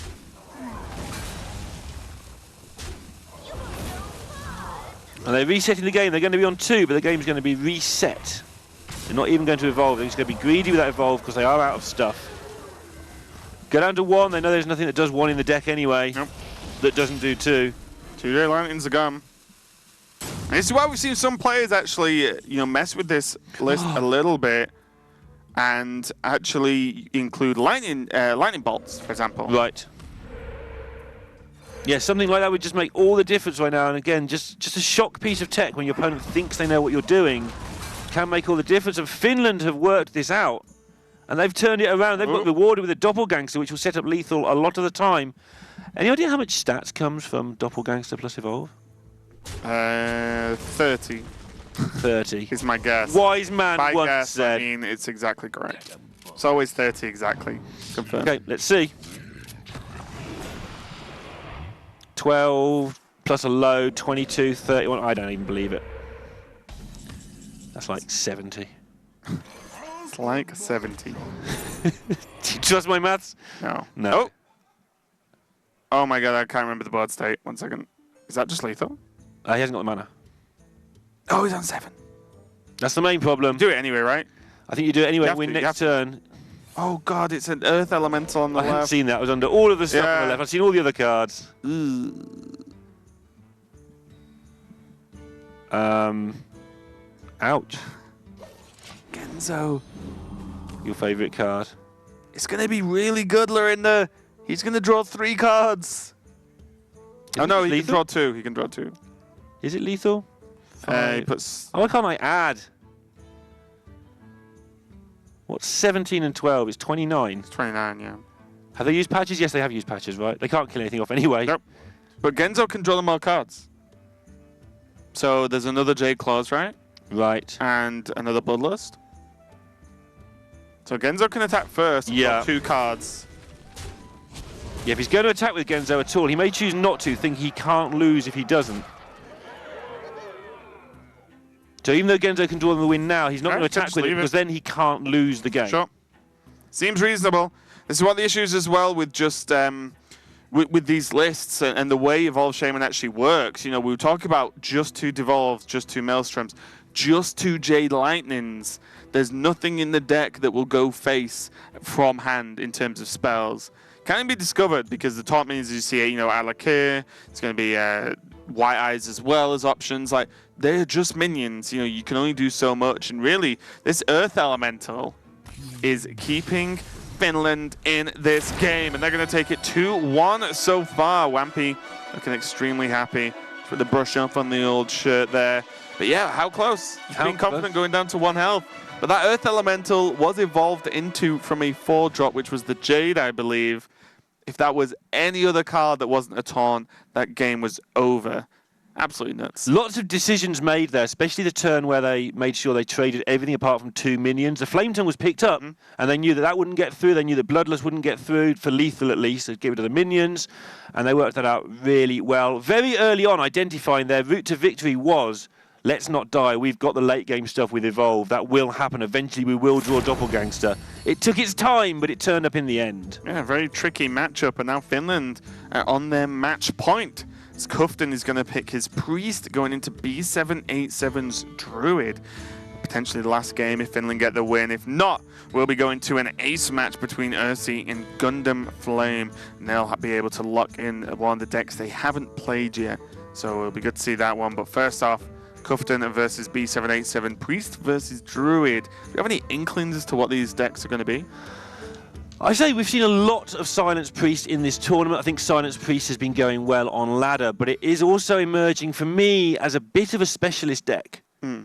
[SPEAKER 2] And they're resetting the game. They're going to be on 2, but the game's going to be reset. They're not even going to evolve. They're just going to be greedy with that evolve because they are out of stuff. Go down to 1. They know there's nothing that does 1 in the deck anyway.
[SPEAKER 1] Nope.
[SPEAKER 2] That doesn't do 2.
[SPEAKER 1] 2-day Lanterns are gone. And this is why we've seen some players actually, mess with this list a little bit and actually include lightning bolts, for example.
[SPEAKER 2] Right. Yeah, something like that would just make all the difference right now. And again, just a shock piece of tech when your opponent thinks they know what you're doing can make all the difference. And Finland have worked this out. And they've turned it around. They've got rewarded with a Doppelgangster, which will set up lethal a lot of the time. Any idea how much stats comes from Doppelgangster plus Evolve?
[SPEAKER 1] 30.
[SPEAKER 2] 30
[SPEAKER 1] is my guess.
[SPEAKER 2] Wise man once said.
[SPEAKER 1] I mean, it's exactly correct. It's always 30 exactly. Confirmed.
[SPEAKER 2] Okay, let's see. 12 plus a load, 22, 31. I don't even believe it. That's like 70.
[SPEAKER 1] It's like 70.
[SPEAKER 2] Do you trust my maths?
[SPEAKER 1] No.
[SPEAKER 2] No.
[SPEAKER 1] Oh my god, I can't remember the board state. 1 second. Is that just lethal?
[SPEAKER 2] He hasn't got the mana.
[SPEAKER 1] Oh, he's on 7.
[SPEAKER 2] That's the main problem.
[SPEAKER 1] Do it anyway, right?
[SPEAKER 2] I think you do it anyway. Win next turn.
[SPEAKER 1] Oh god, it's an Earth Elemental on the left.
[SPEAKER 2] I haven't seen that. It was under all of the stuff on the left. I've seen all the other cards. Ouch.
[SPEAKER 1] Genzo.
[SPEAKER 2] Your favourite card.
[SPEAKER 1] It's going to be really good, Lorinda. He's going to draw 3 cards. Oh no, he can draw 2. He can draw 2.
[SPEAKER 2] Is it lethal?
[SPEAKER 1] He puts...
[SPEAKER 2] Oh, why can't I add? What's 17 and 12? It's 29.
[SPEAKER 1] It's 29, yeah.
[SPEAKER 2] Have they used patches? Yes, they have used patches, right? They can't kill anything off anyway.
[SPEAKER 1] Nope. But Genzo can draw them all cards. So there's another Jade Claws, right?
[SPEAKER 2] Right.
[SPEAKER 1] And another Bloodlust. So Genzo can attack first and draw 2 cards.
[SPEAKER 2] Yeah, if he's going to attack with Genzo at all, he may choose not to, think he can't lose if he doesn't. So even though Genzo can draw them the win now, he's not going to attack with it because then he can't lose the game.
[SPEAKER 1] Sure. Seems reasonable. This is one of the issues as well with just with these lists and the way Evolved Shaman actually works, we were talking about just 2 Devolves, just 2 Maelstroms, just 2 Jade Lightnings. There's nothing in the deck that will go face from hand in terms of spells. Can be discovered because the top minions, as you see, Alakir, it's going to be White Eyes as well as options. Like, they're just minions. You can only do so much. And really, this Earth Elemental is keeping Finland in this game, and they're going to take it 2-1 so far. Wampy looking extremely happy with the brush up on the old shirt there. But yeah, how close? He's been confident going down to 1 health. But that Earth Elemental was evolved into from a 4-drop, which was the Jade, I believe. If that was any other card that wasn't a taunt, that game was over. Absolutely nuts.
[SPEAKER 2] Lots of decisions made there, especially the turn where they made sure they traded everything apart from 2 minions. The Flame Tongue was picked up, and they knew that wouldn't get through. They knew that Bloodlust wouldn't get through, for lethal at least. They'd get rid of the minions, and they worked that out really well. Very early on, identifying their route to victory was, let's not die. We've got the late game stuff with Evolve. That will happen. Eventually, we will draw Doppelgangster. It took its time, but it turned up in the end.
[SPEAKER 1] Yeah, very tricky matchup, and now Finland on their match point. Kufton is going to pick his Priest going into B787's Druid. Potentially the last game if Finland get the win. If not, we'll be going to an ace match between Ursi and Gundam Flame. And they'll be able to lock in one of the decks they haven't played yet. So it'll be good to see that one. But first off, Kufton versus B787, Priest versus Druid. Do you have any inklings as to what these decks are going to be?
[SPEAKER 2] I say we've seen a lot of Silence Priest in this tournament. I think Silence Priest has been going well on ladder, but it is also emerging for me as a bit of a specialist deck.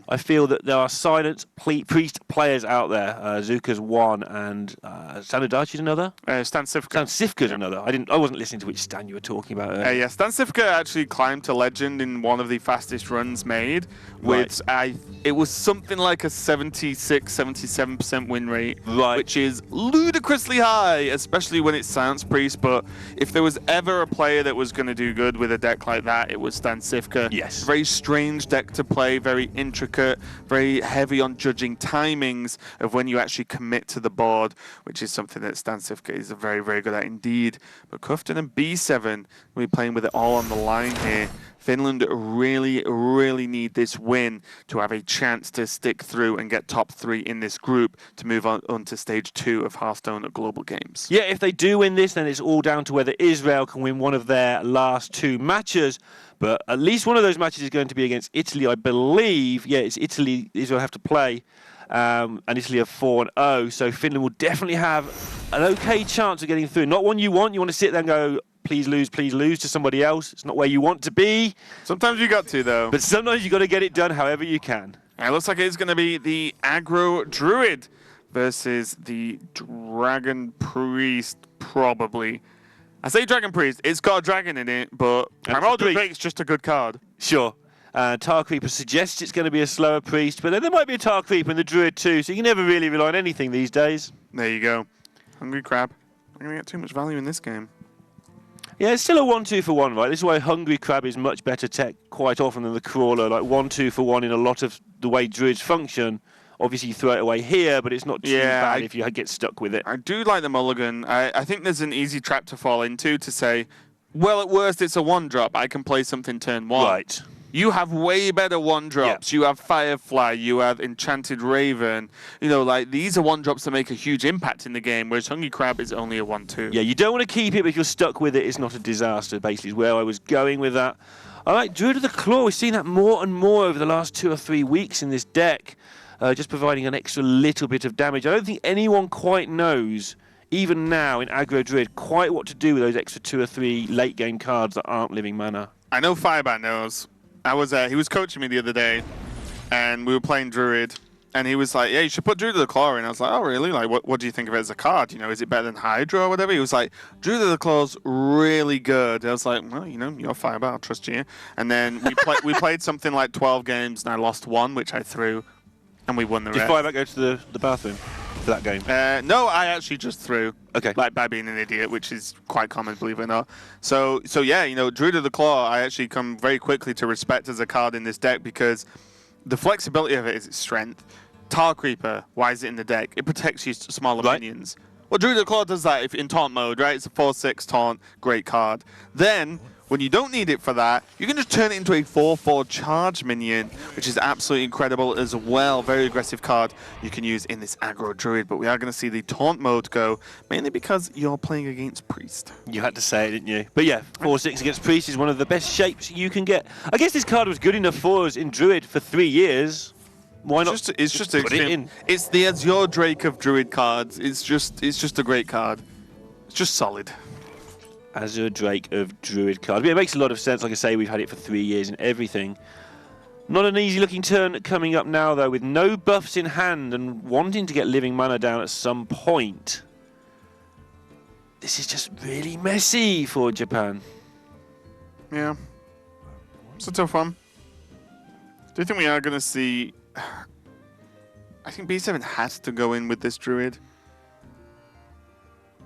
[SPEAKER 2] I feel that there are Silence Priest players out there. Zuka's one, and Sanudachi's another.
[SPEAKER 1] Stan Sivka.
[SPEAKER 2] Stan Sivka's another. I wasn't listening to which Stan you were talking about earlier.
[SPEAKER 1] Yeah, Stan Sivka actually climbed to legend in one of the fastest runs made. With it was something like a 76-77% win rate, which is ludicrously high, especially when it's Silence Priest. But if there was ever a player that was going to do good with a deck like that, it was Stan Sivka.
[SPEAKER 2] Yes.
[SPEAKER 1] Very strange deck to play, very intricate, very heavy on judging timings of when you actually commit to the board, which is something that Stan Sivka is very, very good at indeed. But Kufton and B7 will be playing with it all on the line here. Finland really, really need this win to have a chance to stick through and get top 3 in this group to move on to stage 2 of Hearthstone at Global Games.
[SPEAKER 2] Yeah, if they do win this, then it's all down to whether Israel can win one of their last 2 matches. But at least one of those matches is going to be against Italy, I believe. Yeah, it's Italy Israel have to play. And Italy are 4-0. So Finland will definitely have an okay chance of getting through. Not one you want. You want to sit there and go, please lose to somebody else. It's not where you want to be.
[SPEAKER 1] Sometimes you got to, though.
[SPEAKER 2] But sometimes you got to get it done however you can.
[SPEAKER 1] It looks like it's going to be the Aggro Druid versus the Dragon Priest, probably. I say Dragon Priest. It's got a dragon in it, but Primal Drake's just a good card.
[SPEAKER 2] Sure. Tar Creeper suggests it's going to be a slower Priest, but then there might be a Tar Creeper in the Druid too, so you can never really rely on anything these days.
[SPEAKER 1] There you go. Hungry Crab. I'm going to get too much value in this game.
[SPEAKER 2] Yeah, it's still a 1-2 for 1, right? This is why Hungry Crab is much better tech quite often than the Crawler. Like 1-2 for 1 in a lot of the way Druids function. Obviously, you throw it away here, but it's not too bad if you get stuck with it.
[SPEAKER 1] I do like the mulligan. I think there's an easy trap to fall into to say, well, at worst, it's a 1-drop. I can play something turn 1.
[SPEAKER 2] Right.
[SPEAKER 1] You have way better 1-drops. Yeah. You have Firefly. You have Enchanted Raven. Like these are 1-drops that make a huge impact in the game, whereas Hungry Crab is only a 1-2.
[SPEAKER 2] Yeah, you don't want to keep it, but if you're stuck with it, it's not a disaster, basically, is where I was going with that. All right, Druid of the Claw. We've seen that more and more over the last 2 or 3 weeks in this deck, just providing an extra little bit of damage. I don't think anyone quite knows, even now in Aggro Druid, quite what to do with those extra 2 or 3 late-game cards that aren't living mana.
[SPEAKER 1] I know Firebat knows. He was coaching me the other day, and we were playing Druid, and he was like, yeah, you should put Druid of the Claw in. I was like, oh, really? Like, what do you think of it as a card? Is it better than Hydra or whatever? He was like, Druid of the Claw's really good. I was like, well, you're Firebat, I'll trust you. And then we played something like 12 games, and I lost 1, which I threw, and we won the rest.
[SPEAKER 2] Did Firebat go to the bathroom for that game?
[SPEAKER 1] No, I actually just threw.
[SPEAKER 2] Okay.
[SPEAKER 1] Like by being an idiot, which is quite common, believe it or not. So yeah, Druid of the Claw, I actually come very quickly to respect as a card in this deck because the flexibility of it is its strength. Tar Creeper, why is it in the deck? It protects you smaller minions. Well, Druid of the Claw does that if in taunt mode, right? It's a 4/6 taunt, great card. Then, when you don't need it for that, you can just turn it into a 4/4 charge minion, which is absolutely incredible as well. Very aggressive card you can use in this aggro Druid, but we are going to see the taunt mode go, mainly because you're playing against Priest.
[SPEAKER 2] You had to say it, didn't you? But yeah, 4/6 against Priest is one of the best shapes you can get. I guess this card was good enough for us in Druid for 3 years. Why not?
[SPEAKER 1] It's just
[SPEAKER 2] put it in.
[SPEAKER 1] It's the Azure Drake of Druid cards. It's just a great card. It's just solid.
[SPEAKER 2] Azure Drake of Druid card. But it makes a lot of sense. Like I say, we've had it for 3 years and everything. Not an easy looking turn coming up now, though, with no buffs in hand and wanting to get living mana down at some point. This is just really messy for Japan.
[SPEAKER 1] Yeah. It's a tough one. Do you think we are going to see... I think B7 has to go in with this Druid.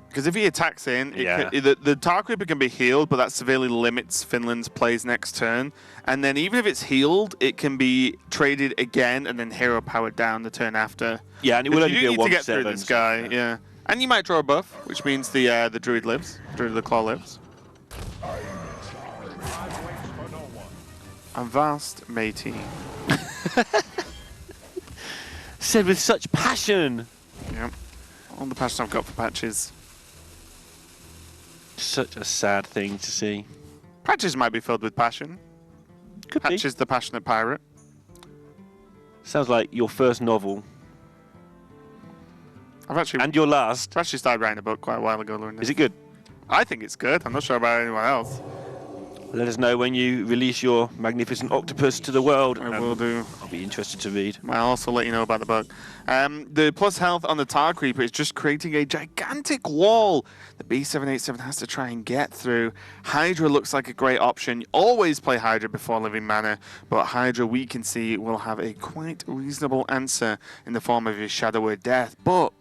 [SPEAKER 1] Because if he attacks in, the Tar Creeper can be healed, but that severely limits Finland's plays next turn. And then even if it's healed, it can be traded again and then hero powered down the turn after.
[SPEAKER 2] Yeah, and it will only be a 1/7.
[SPEAKER 1] You need to get through this guy, yeah. And you might draw a buff, which means the Druid lives. Druid of the Claw lives. A vast matey.
[SPEAKER 2] Said with such passion.
[SPEAKER 1] Yep. All the passion I've got for patches.
[SPEAKER 2] Such a sad thing to see.
[SPEAKER 1] Patches might be filled with passion.
[SPEAKER 2] Could
[SPEAKER 1] Patches the passionate pirate.
[SPEAKER 2] Sounds like your first novel. And your last.
[SPEAKER 1] I've actually started writing a book quite a while ago, Lauren.
[SPEAKER 2] Is it good?
[SPEAKER 1] I think it's good. I'm not sure about anyone else.
[SPEAKER 2] Let us know when you release your magnificent octopus to the world.
[SPEAKER 1] I will do.
[SPEAKER 2] I'll be interested to read.
[SPEAKER 1] I'll also let you know about the book. The plus health on the Tar Creeper is just creating a gigantic wall that B787 has to try and get through. Hydra looks like a great option. You always play Hydra before living mana, but Hydra, we can see, will have a quite reasonable answer in the form of his Shadow Word Death. But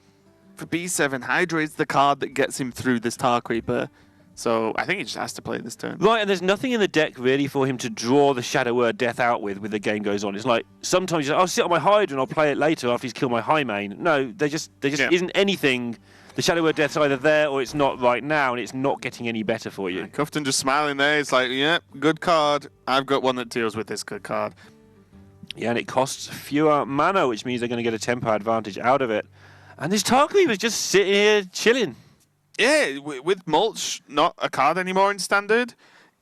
[SPEAKER 1] for B7, Hydra is the card that gets him through this Tar Creeper. So I think he just has to play this turn.
[SPEAKER 2] Right, and there's nothing in the deck really for him to draw the Shadow Word Death out with the game goes on. It's like sometimes I'll sit on my Hydra and I'll play it later after he's killed my High Main. No, there just isn't anything. The Shadow Word Death's either there or it's not right now, and it's not getting any better for you.
[SPEAKER 1] Cufton just smiling there. It's like, yeah, good card. I've got one that deals with this good card.
[SPEAKER 2] Yeah, and it costs fewer mana, which means they're going to get a tempo advantage out of it. And this Tar Creeper is just sitting here chilling.
[SPEAKER 1] Yeah, with Mulch not a card anymore in Standard,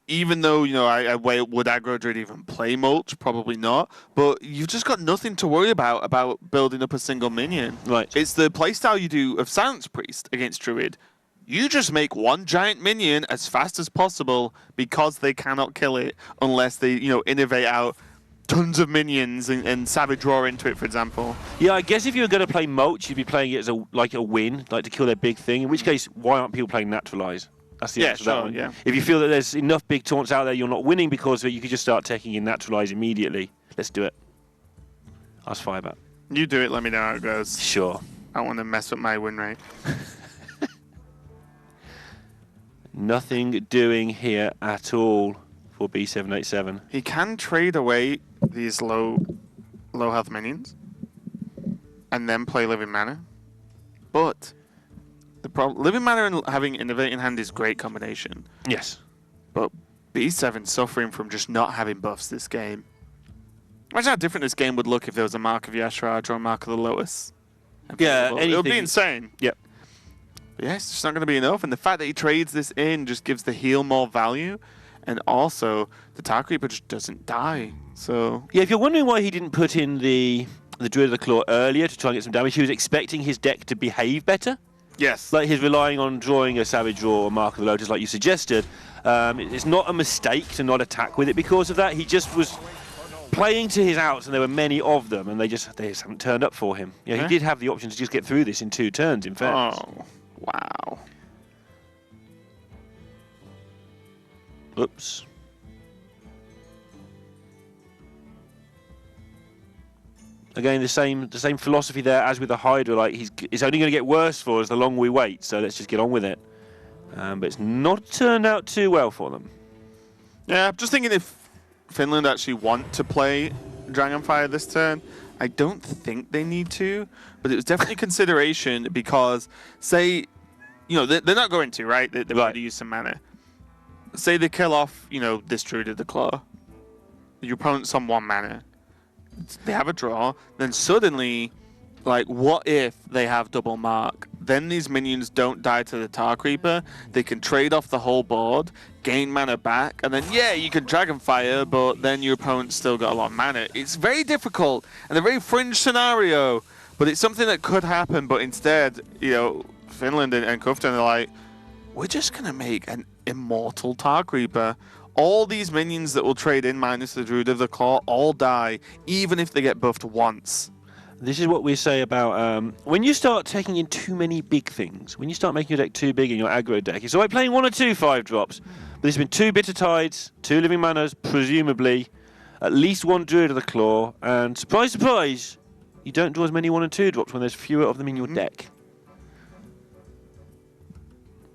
[SPEAKER 1] even though, you know, would aggro Druid even play Mulch? Probably not. But you've just got nothing to worry about building up a single minion.
[SPEAKER 2] Right.
[SPEAKER 1] It's the playstyle you do of Silence Priest against Druid. You just make one giant minion as fast as possible because they cannot kill it unless they, you know, innovate out tons of minions and Savage Roar into it, for example.
[SPEAKER 2] Yeah, I guess if you were going to play Mulch, you'd be playing it as a win, like to kill their big thing, in which case, why aren't people playing Naturalize? That's the answer to that one.
[SPEAKER 1] Yeah.
[SPEAKER 2] If you feel that there's enough big taunts out there you're not winning because of it, you could just start taking in Naturalize immediately. Let's do it. Ask Firebat.
[SPEAKER 1] You do it, let me know how it goes.
[SPEAKER 2] Sure.
[SPEAKER 1] I don't want to mess up my win rate.
[SPEAKER 2] Nothing doing here at all for B787.
[SPEAKER 1] He can trade away these low health minions and then play Living Mana. But the problem, Living Mana and having Innovate in hand is a great combination.
[SPEAKER 2] Yes.
[SPEAKER 1] But B7 suffering from just not having buffs this game. Imagine how different this game would look if there was a Mark of Yashraj or a Mark of the Lotus.
[SPEAKER 2] Yeah,
[SPEAKER 1] it would be insane.
[SPEAKER 2] Yep.
[SPEAKER 1] But yeah, it's just not going to be enough. And the fact that he trades this in just gives the heal more value. And also, the Tar Creeper just doesn't die. So
[SPEAKER 2] yeah, if you're wondering why he didn't put in the Druid of the Claw earlier to try and get some damage, he was expecting his deck to behave better.
[SPEAKER 1] Yes.
[SPEAKER 2] Like he's relying on drawing a Savage Roar or Mark of the Lotus like you suggested. It's not a mistake to not attack with it because of that. He just was playing to his outs, and there were many of them, and they just haven't turned up for him. Yeah, he did have the option to just get through this in 2 turns, in fact.
[SPEAKER 1] Oh, wow.
[SPEAKER 2] Oops. Again, the same philosophy there as with the Hydra. Like it's only going to get worse for us the longer we wait. So let's just get on with it. But it's not turned out too well for them.
[SPEAKER 1] Yeah, I'm just thinking if Finland actually want to play Dragonfire this turn, I don't think they need to, but it was definitely consideration because, say, they're not going to, right? They're going to use some mana. Say they kill off, this Druid of the Claw. Your opponent's on 1 mana. They have a draw. Then suddenly, what if they have double mark? Then these minions don't die to the Tar Creeper. They can trade off the whole board, gain mana back, and then, you can Dragonfire, but then your opponent's still got a lot of mana. It's very difficult and a very fringe scenario, but it's something that could happen. But instead, Finland and Kufton are like, we're just going to make an immortal Tar Creeper. All these minions that will trade in minus the Druid of the Claw all die, even if they get buffed once.
[SPEAKER 2] This is what we say about when you start taking in too many big things, when you start making your deck too big in your aggro deck. It's like playing 1 or 2 5-drops, but there's been 2 Bitter Tides, 2 Living Manas, presumably, at least 1 Druid of the Claw, and surprise, surprise, you don't draw as many 1 and 2 drops when there's fewer of them in your deck.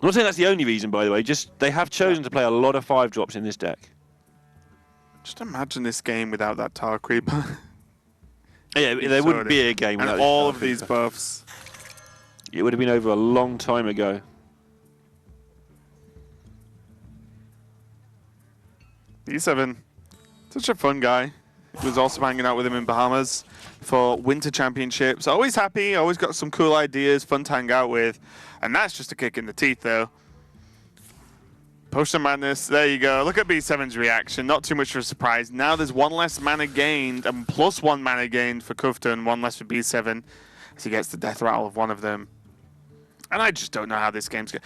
[SPEAKER 2] I'm not saying that's the only reason, by the way, just they have chosen to play a lot of 5-drops in this deck.
[SPEAKER 1] Just imagine this game without that Tar Creeper.
[SPEAKER 2] Yeah, there wouldn't be a game without
[SPEAKER 1] and all of these buffs.
[SPEAKER 2] It would have been over a long time ago.
[SPEAKER 1] E7, such a fun guy. He was also hanging out with him in Bahamas for Winter Championships. Always happy, always got some cool ideas, fun to hang out with. And that's just a kick in the teeth, though. Potion Madness, there you go. Look at B7's reaction. Not too much of a surprise. Now there's 1 less mana gained, and plus 1 mana gained for Kufton, 1 less for B7, as he gets the death rattle of one of them. And I just don't know how this game's going.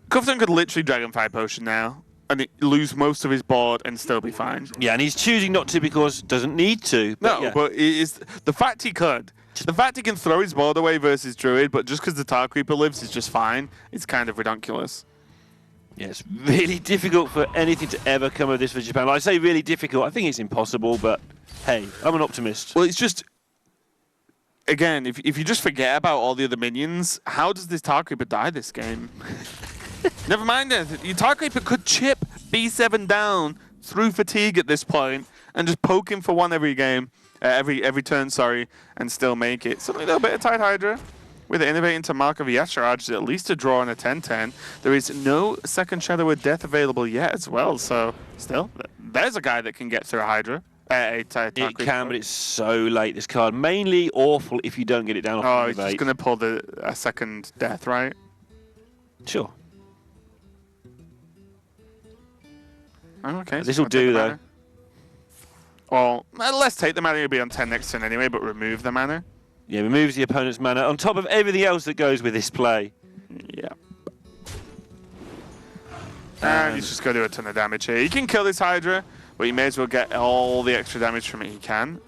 [SPEAKER 1] Kufton could literally Dragonfire Potion now, and lose most of his board and still be fine.
[SPEAKER 2] Yeah, and he's choosing not to because doesn't need to.
[SPEAKER 1] But but it is the fact he could. The fact he can throw his board away versus Druid, but just because the Tar Creeper lives is just fine, it's kind of ridiculous.
[SPEAKER 2] Yeah, it's really difficult for anything to ever come of this for Japan. Like I say really difficult, I think it's impossible, but hey, I'm an optimist.
[SPEAKER 1] Well, it's just, again, if you just forget about all the other minions, how does this Tar Creeper die this game? Never mind it. Your Tar Creeper could chip B7 down through fatigue at this point and just poke him for 1 every game, every turn, sorry, and still make it. Something a little bit of Tide Hydra. With Innovating to Mark of Yasharaj, at least a draw and a 10-10. There is no second Shadow of Death available yet as well, so still, there's a guy that can get through a Hydra. It
[SPEAKER 2] can, but it's so late, this card. Mainly awful if you don't get it down off
[SPEAKER 1] Oh, he's just going to pull a second Death, right?
[SPEAKER 2] Sure.
[SPEAKER 1] Okay.
[SPEAKER 2] This will do, though.
[SPEAKER 1] Well, let's take the mana. He'll be on 10 next turn anyway, but remove the mana.
[SPEAKER 2] Yeah, removes the opponent's mana on top of everything else that goes with this play.
[SPEAKER 1] Yeah. And he's just going to do a ton of damage here. He can kill this Hydra, but he may as well get all the extra damage from it he can.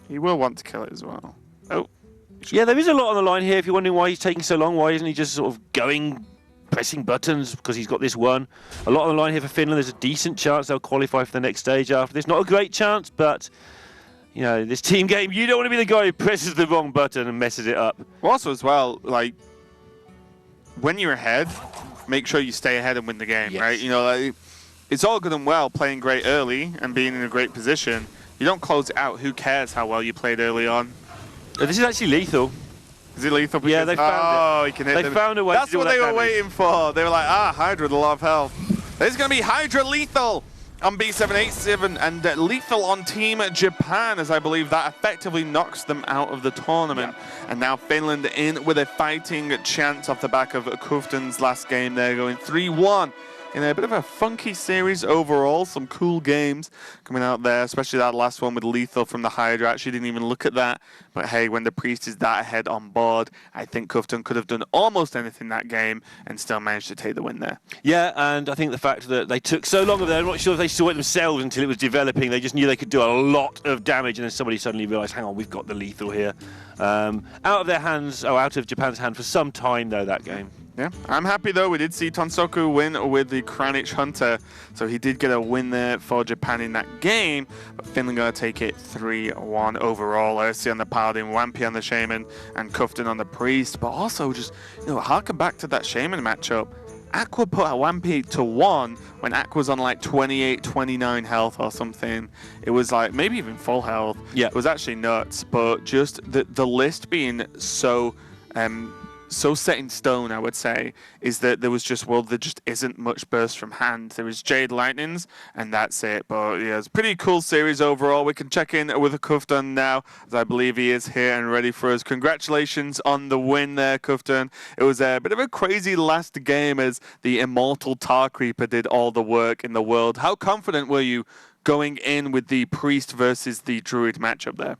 [SPEAKER 1] He will want to kill it as well. Oh.
[SPEAKER 2] Yeah, there is a lot on the line here. If you're wondering why he's taking so long, why isn't he just sort of pressing buttons because he's got this one. A lot on the line here for Finland. There's a decent chance they'll qualify for the next stage after this. Not a great chance, but this team game, you don't want to be the guy who presses the wrong button and messes it up.
[SPEAKER 1] Well, also as well, when you're ahead, make sure you stay ahead and win the game, right? It's all good and well playing great early and being in a great position. You don't close it out. Who cares how well you played early on?
[SPEAKER 2] This is actually lethal.
[SPEAKER 1] Is it lethal?
[SPEAKER 2] Yeah, they found it.
[SPEAKER 1] Oh, he can hit them.
[SPEAKER 2] They found a way
[SPEAKER 1] That's
[SPEAKER 2] to do
[SPEAKER 1] what they were
[SPEAKER 2] damage.
[SPEAKER 1] waiting for. They were like, Hydra with a lot of health. There's going to be Hydra lethal on B787 and lethal on Team Japan, as I believe that effectively knocks them out of the tournament. Yeah. And now Finland in with a fighting chance off the back of Kufton's last game there, going 3-1. In a bit of a funky series overall, some cool games coming out there, especially that last one with lethal from the Hydra. I actually didn't even look at that, but hey, when the Priest is that ahead on board, I think Kufton could have done almost anything that game and still managed to take the win there.
[SPEAKER 2] Yeah, and I think the fact that they took so long of that, I'm not sure if they saw it themselves until it was developing. They just knew they could do a lot of damage, and then somebody suddenly realised, hang on, we've got the lethal here. Out of Japan's hand for some time, though, that game.
[SPEAKER 1] Yeah, I'm happy though. We did see Tonsoku win with the Kranich Hunter, so he did get a win there for Japan in that game. But Finland going to take it 3-1 overall. Ursi on the Paladin, Wampi on the Shaman, and Kufton on the Priest. But also just harken back to that Shaman matchup. Aqua put Wampy to 1 when Aqua's on like 28, 29 health or something. It was like maybe even full health.
[SPEAKER 2] Yeah.
[SPEAKER 1] It was actually nuts, but just the list being so set in stone, I would say, is that there was just, well, there just isn't much burst from hand. There was Jade Lightnings, and that's it. But yeah, it's a pretty cool series overall. We can check in with Kuftan now, as I believe he is here and ready for us. Congratulations on the win there, Kuftan. It was a bit of a crazy last game as the immortal Tar Creeper did all the work in the world. How confident were you going in with the Priest versus the Druid matchup there?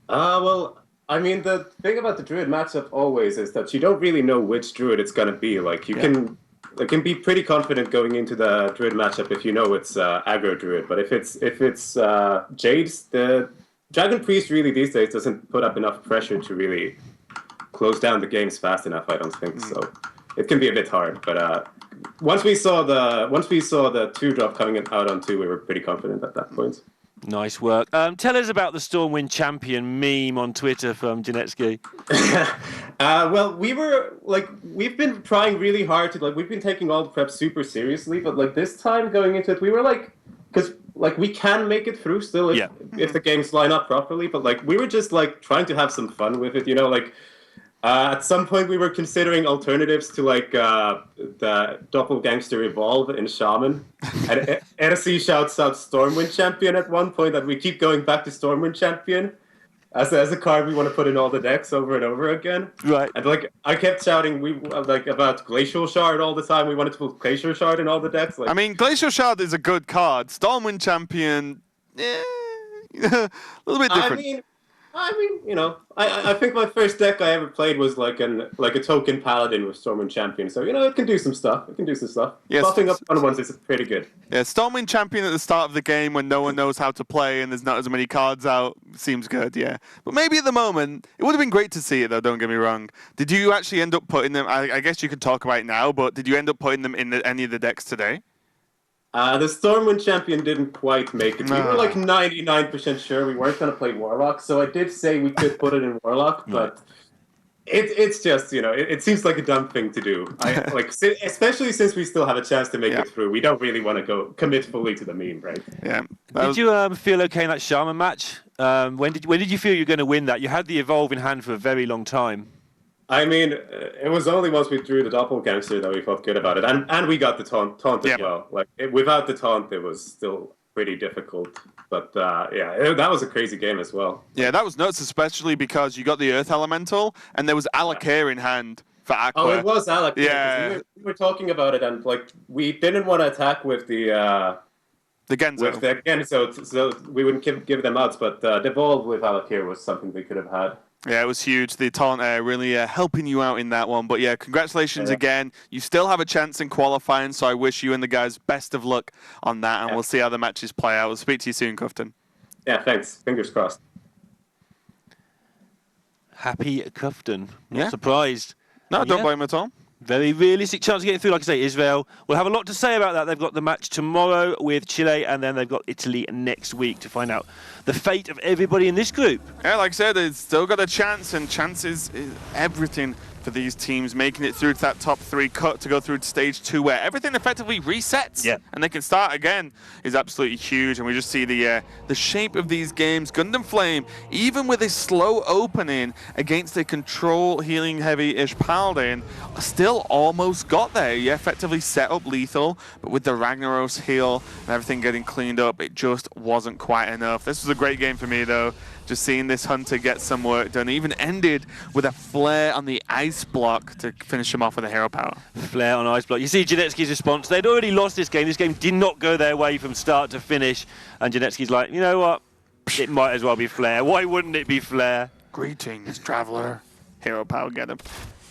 [SPEAKER 4] Well, I mean, the thing about the Druid matchup always is that you don't really know which Druid it's going to be. Like, you can be pretty confident going into the Druid matchup if you know it's aggro Druid. But if it's Jade's, the Dragon Priest really these days doesn't put up enough pressure to really close down the games fast enough, I don't think. So it can be a bit hard. But once we saw the 2-drop coming out on 2, we were pretty confident at that point.
[SPEAKER 2] Nice work. Tell us about the Stormwind Champion meme on Twitter from Janetsky.
[SPEAKER 4] Well, we've been trying really hard to, we've been taking all the prep super seriously, but, this time going into it, we were, because, we can make it through still if the games line up properly, but, we were just, trying to have some fun with it, at some point we were considering alternatives to, the Doppelgangster Evolve in Shaman. And Edisi shouts out Stormwind Champion at one point, that we keep going back to Stormwind Champion as a card we want to put in all the decks over and over again.
[SPEAKER 2] Right.
[SPEAKER 4] And, I kept shouting about Glacial Shard all the time. We wanted to put Glacial Shard in all the decks.
[SPEAKER 1] I mean, Glacial Shard is a good card. Stormwind Champion, a little bit different.
[SPEAKER 4] I mean, I think my first deck I ever played was a token Paladin with Stormwind Champion. So, it can do some stuff.
[SPEAKER 1] Yes.
[SPEAKER 4] Buffing up on ones is pretty good.
[SPEAKER 1] Yeah, Stormwind Champion at the start of the game when no one knows how to play and there's not as many cards out seems good, yeah. But maybe at the moment, it would have been great to see it though, don't get me wrong. Did you actually end up putting them, I guess you could talk about it now, but did you end up putting them in any of the decks today?
[SPEAKER 4] The Stormwind Champion didn't quite make it. We were 99% sure we weren't going to play Warlock, so I did say we could put it in Warlock, but it's just, it seems like a dumb thing to do. Especially since we still have a chance to make it through. We don't really want to commit fully to the meme, right?
[SPEAKER 2] Yeah. Did you feel okay in that Shaman match? When did you feel you were going to win that? You had the Evolve in hand for a very long time.
[SPEAKER 4] I mean, it was only once we drew the Doppelgangster that we felt good about it, and we got the taunt as well. Without the taunt, it was still pretty difficult. But that was a crazy game as well.
[SPEAKER 1] Yeah, that was nuts, especially because you got the Earth Elemental, and there was Alakir in hand for Aqua.
[SPEAKER 4] Oh, it was Alakir.
[SPEAKER 1] Yeah,
[SPEAKER 4] we were talking about it, and we didn't want to attack with the
[SPEAKER 1] Genzo.
[SPEAKER 4] With the Genzo, so we wouldn't give them outs. But the Evolve with Alakir was something we could have had.
[SPEAKER 1] Yeah, it was huge. The taunt really helping you out in that one. But yeah, congratulations again. You still have a chance in qualifying, so I wish you and the guys best of luck on that, and we'll see how the matches play out. We'll speak to you soon, Kuftan.
[SPEAKER 4] Yeah, thanks. Fingers crossed.
[SPEAKER 2] Happy Kuftan. Not surprised.
[SPEAKER 1] No, don't blame him at all.
[SPEAKER 2] Very realistic chance of getting through. Like I say, Israel will have a lot to say about that. They've got the match tomorrow with Chile, and then they've got Italy next week to find out the fate of everybody in this group.
[SPEAKER 1] Yeah, like I said, it's still got a chance, and chances is everything for these teams making it through to that top 3 cut to go through to stage 2 where everything effectively resets and they can start again is absolutely huge. And we just see the shape of these games. Gundam Flame, even with a slow opening against a control healing heavy-ish Paladin, still almost got there. You effectively set up lethal, but with the Ragnaros heal and everything getting cleaned up, it just wasn't quite enough. This was a great game for me though. Just seeing this Hunter get some work done. Even ended with a flare on the ice block to finish him off with a hero power.
[SPEAKER 2] Flare on ice block. You see Janetsky's response. They'd already lost this game. This game did not go their way from start to finish. And Janetsky's like, you know what? It might as well be flare. Why wouldn't it be flare?
[SPEAKER 1] Greetings, traveler. Hero power, get him.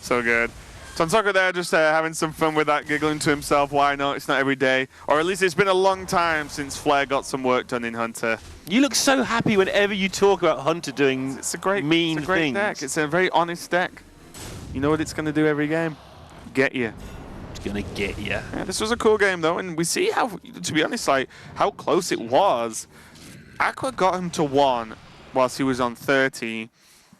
[SPEAKER 1] So good. Tonsoko there just having some fun with that, giggling to himself. Why not? It's not every day. Or at least it's been a long time since Flair got some work done in Hunter.
[SPEAKER 2] You look so happy whenever you talk about Hunter doing mean
[SPEAKER 1] it's a great
[SPEAKER 2] things.
[SPEAKER 1] Deck. It's a very honest deck. You know what it's going to do every game? Get you.
[SPEAKER 2] It's going to get you.
[SPEAKER 1] Yeah, this was a cool game, though. And we see how, to be honest, how close it was. Aqua got him to 1 whilst he was on 30.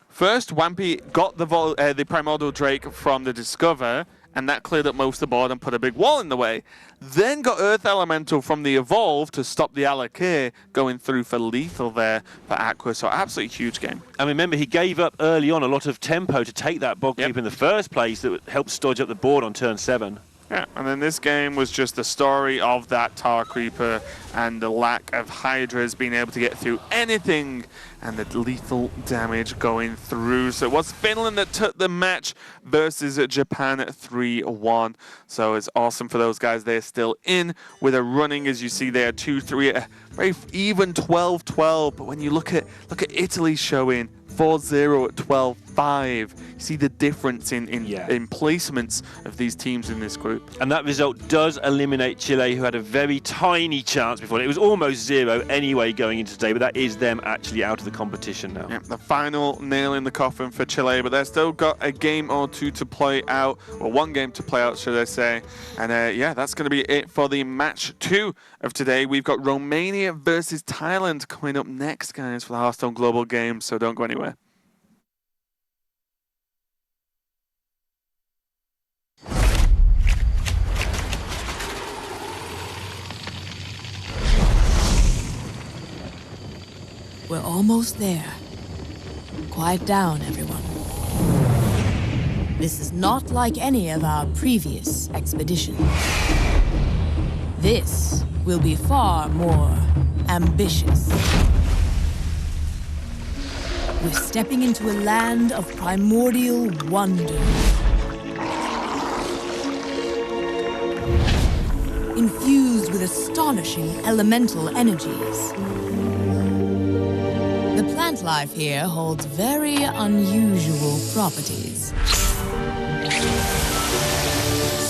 [SPEAKER 1] First, Wampy got the Primordial Drake from the Discover, and that cleared up most of the board and put a big wall in the way. Then got Earth Elemental from the Evolve to stop the Alakir going through for lethal there for Aqua, so absolutely huge game.
[SPEAKER 2] And remember, he gave up early on a lot of tempo to take that bog keep in the first place that helped stodge up the board on turn 7.
[SPEAKER 1] Yeah, and then this game was just the story of that Tar Creeper and the lack of Hydras being able to get through anything and the lethal damage going through. So it was Finland that took the match versus Japan 3-1. So it's awesome for those guys. They're still in with a running, as you see there, 2-3, very even 12-12. But when you look at Italy showing 4-0 at 12-5. You see the difference in placements of these teams in this group.
[SPEAKER 2] And that result does eliminate Chile, who had a very tiny chance before. It was almost 0 anyway going into today, but that is them actually out of the competition now.
[SPEAKER 1] Yeah, the final nail in the coffin for Chile, but they've still got a game or two to play out, or one game to play out, should I say. And yeah, that's going to be it for the match 2 of today. We've got Romania versus Thailand coming up next, guys, for the Hearthstone Global Games, so don't go anywhere.
[SPEAKER 5] We're almost there. Quiet down, everyone. This is not like any of our previous expeditions. This will be far more ambitious. We're stepping into a land of primordial wonder. Infused with astonishing elemental energies. The plant life here holds very unusual properties.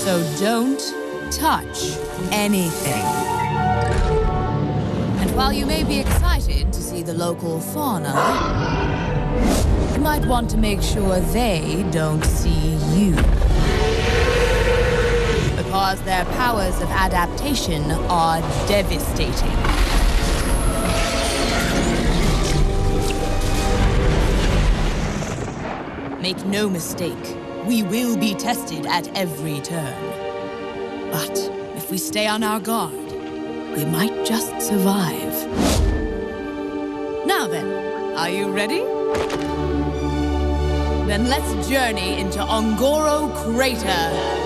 [SPEAKER 5] So don't touch anything. And while you may be excited to see the local fauna, you might want to make sure they don't see you. Because their powers of adaptation are devastating. Make no mistake, we will be tested at every turn. But if we stay on our guard, we might just survive. Now then, are you ready? Then let's journey into Ongoro Crater.